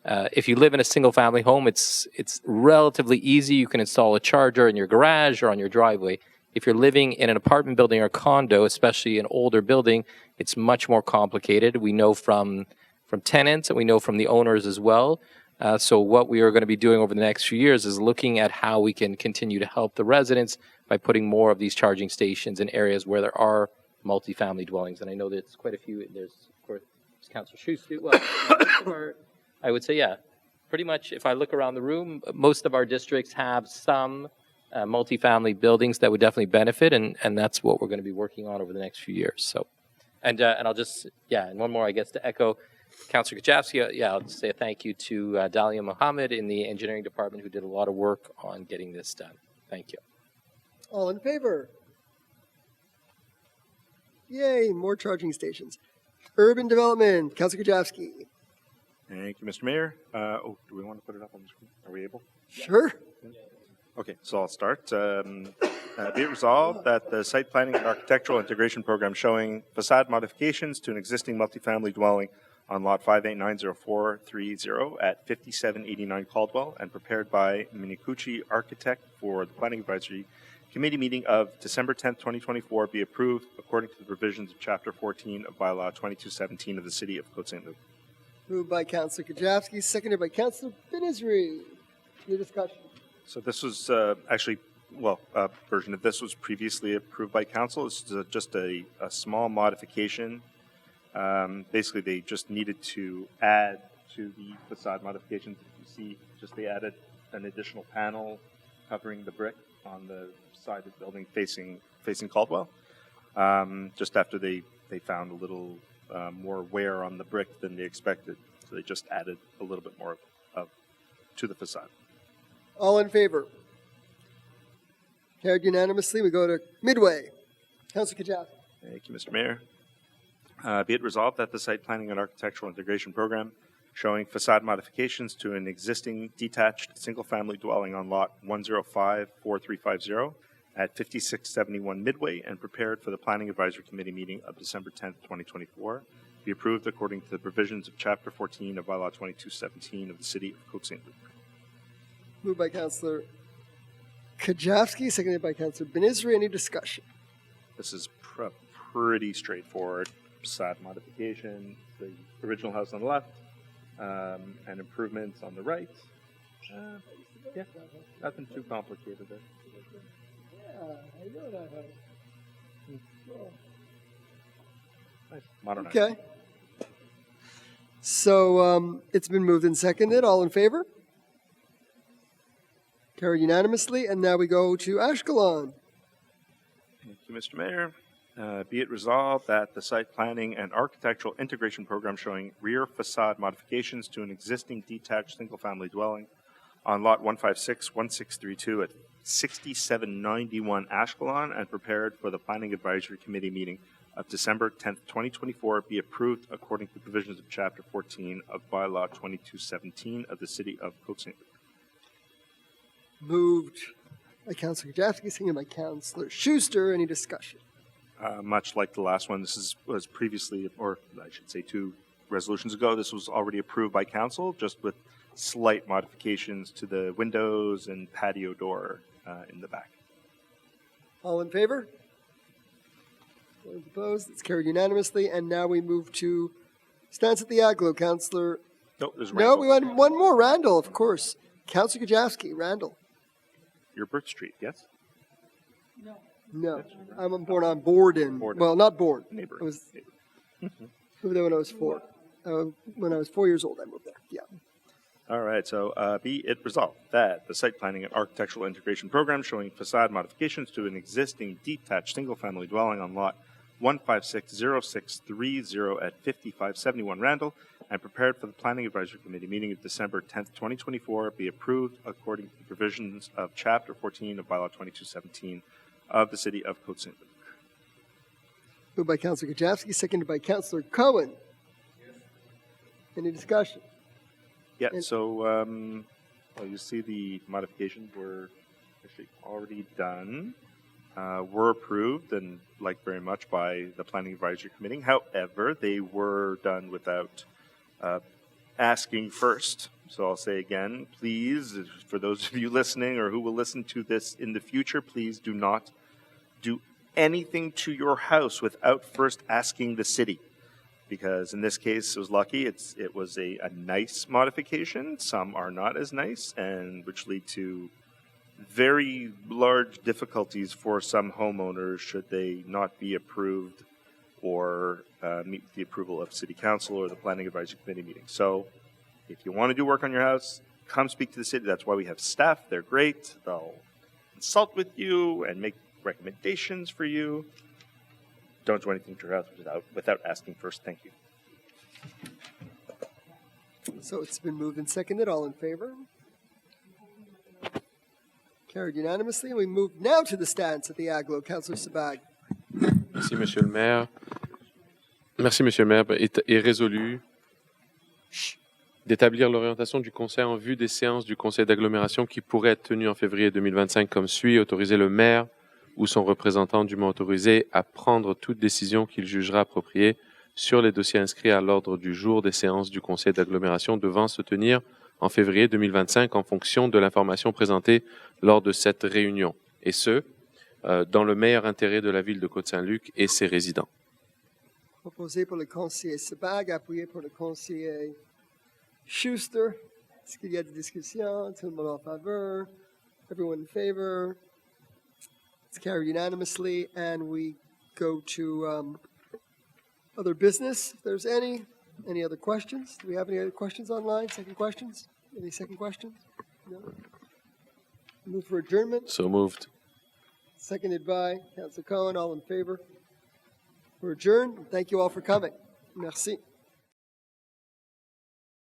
if you live in a single-family home, it's relatively easy. You can install a charger in your garage or on your driveway. If you're living in an apartment building or condo, especially an older building, it's much more complicated. We know from tenants and we know from the owners as well. So what we are going to be doing over the next few years is looking at how we can continue to help the residents by putting more of these charging stations in areas where there are multifamily dwellings. And I know there's quite a few. There's, of course, Councillor Schuster. Well, I would say, pretty much if I look around the room, most of our districts have some multifamily buildings that would definitely benefit, and that's what we're going to be working on over the next few years. So, and I'll just, and one more, I guess, to echo Councillor Kajewski, I'll just say a thank you to Dalia Mohammed in the engineering department who did a lot of work on getting this done. Thank you. All in favor? Yay, more charging stations. Urban development, Councillor Kajewski. Thank you, Mr. Mayor. Do we want to put it up on the screen? Are we able? Sure. Okay, so I'll start. Be it resolved that the site planning and architectural integration program showing facade modifications to an existing multifamily dwelling on lot 5890430 at 5789 Caldwell and prepared by Minikuchi Architect for the Planning Advisory Committee meeting of December 10th, 2024 be approved according to the provisions of Chapter 14 of Bylaw 2217 of the City of Côte Saint-Luc. Moved by Councillor Kajewski, seconded by Councillor Binisri. Any discussion? So this was actually, a version of this was previously approved by council. It's just a small modification. Basically, they just needed to add to the facade modifications. You see, they added an additional panel covering the brick on the side of the building facing Caldwell. Just after they found a little more wear on the brick than they expected. So they just added a little bit more to the facade. All in favor? Carried unanimously. We go to Midway. Councillor Kajaf. Thank you, Mr. Mayor. Be it resolved that the Site Planning and Architectural Integration Program showing facade modifications to an existing detached single-family dwelling on lot 1054350 at 5671 Midway and prepared for the Planning Advisory Committee meeting of December 10th, 2024, be approved according to the provisions of Chapter 14 of Bylaw 2217 of the City of Côte Saint-Luc. Moved by Councillor Kajafsky, seconded by Councillor Benizri. Any discussion? This is pretty straightforward. Facade modification, the original house on the left, and improvements on the right. Yeah, nothing too complicated there. I know that house. Nice. Modern. Okay. So it's been moved and seconded. All in favor? Carried unanimously. And now we go to Ashkelon. Thank you, Mr. Mayor. Be it resolved that the Site Planning and Architectural Integration Program showing rear facade modifications to an existing detached single-family dwelling on lot 1561632 at 6791 Ashkelon and prepared for the Planning Advisory Committee meeting of December 10th, 2024 be approved according to the provisions of Chapter 14 of Bylaw 2217 of the City of Côte Saint-Luc. Moved by Councillor Kajafsky, seconded by Councillor Schuster. Any discussion? Much like the last one, this was previously, or I should say 2 resolutions ago, this was already approved by council, just with slight modifications to the windows and patio door in the back. All in favor? Those opposed? It's carried unanimously. And now we move to Stance at the Aglo. Councillor. No, there's No, Randall. we want one more. Randall, of course. Councillor Kajafsky. Randall. Your birth street, yes? No, I'm born on Borden. Well, not born. Neighbor. I was moved there when I was 4. When I was 4 years old, I moved there. Yeah. All right, so be it resolved that the Site Planning and Architectural Integration Program showing facade modifications to an existing detached single-family dwelling on lot 1560630 at 5571 Randall and prepared for the Planning Advisory Committee meeting of December 10th, 2024 be approved according to the provisions of Chapter 14 of Bylaw 2217 of the City of Côte Saint-Luc. Moved by Councillor Kajafsky, seconded by Councillor Cohen. Any discussion? Yeah, so well, you see the modifications were actually already done, were approved and liked very much by the Planning Advisory Committee. However, they were done without asking first. So I'll say again, please, for those of you listening or who will listen to this in the future, please do not do anything to your house without first asking the city. Because in this case, it was lucky. It was a nice modification. Some are not as nice, and which lead to very large difficulties for some homeowners should they not be approved or meet the approval of City Council or the Planning Advisory Committee meeting. So if you want to do work on your house, come speak to the city. That's why we have staff. They're great. They'll consult with you and make recommendations for you. Don't do anything to your house without asking first. Thank you. So it's been moved and seconded. All in favor? Carried unanimously. And we move now to the stance at the Aglo. Councillor Sabag. Merci, Monsieur le Maire. Merci, Monsieur le Maire. Est résolu d'établir l'orientation du Conseil en vue des séances du Conseil d'agglomération qui pourraient être tenues en février 2025 comme suit. Autoriser le maire ou son représentant dûment autorisé à prendre toute décision qu'il jugera appropriée sur les dossiers inscrits à l'ordre du jour des séances du Conseil d'agglomération devant se tenir en février 2025 en fonction de l'information présentée lors de cette réunion, et ce, dans le meilleur intérêt de la ville de Côte Saint-Luc et ses résidents. Proposé pour le conseiller Sabag, appuyé pour le conseiller Schuster. Est-ce qu'il y a des discussions? Tout le monde en faveur? Everyone in favor? It's carried unanimously, and we go to other business, if there's any. Any other questions? Do we have any other questions online? Second questions? Any second questions? No? Move for adjournment. So moved. Seconded by Councillor Cohen. All in favor? We're adjourned. Thank you all for coming. Merci.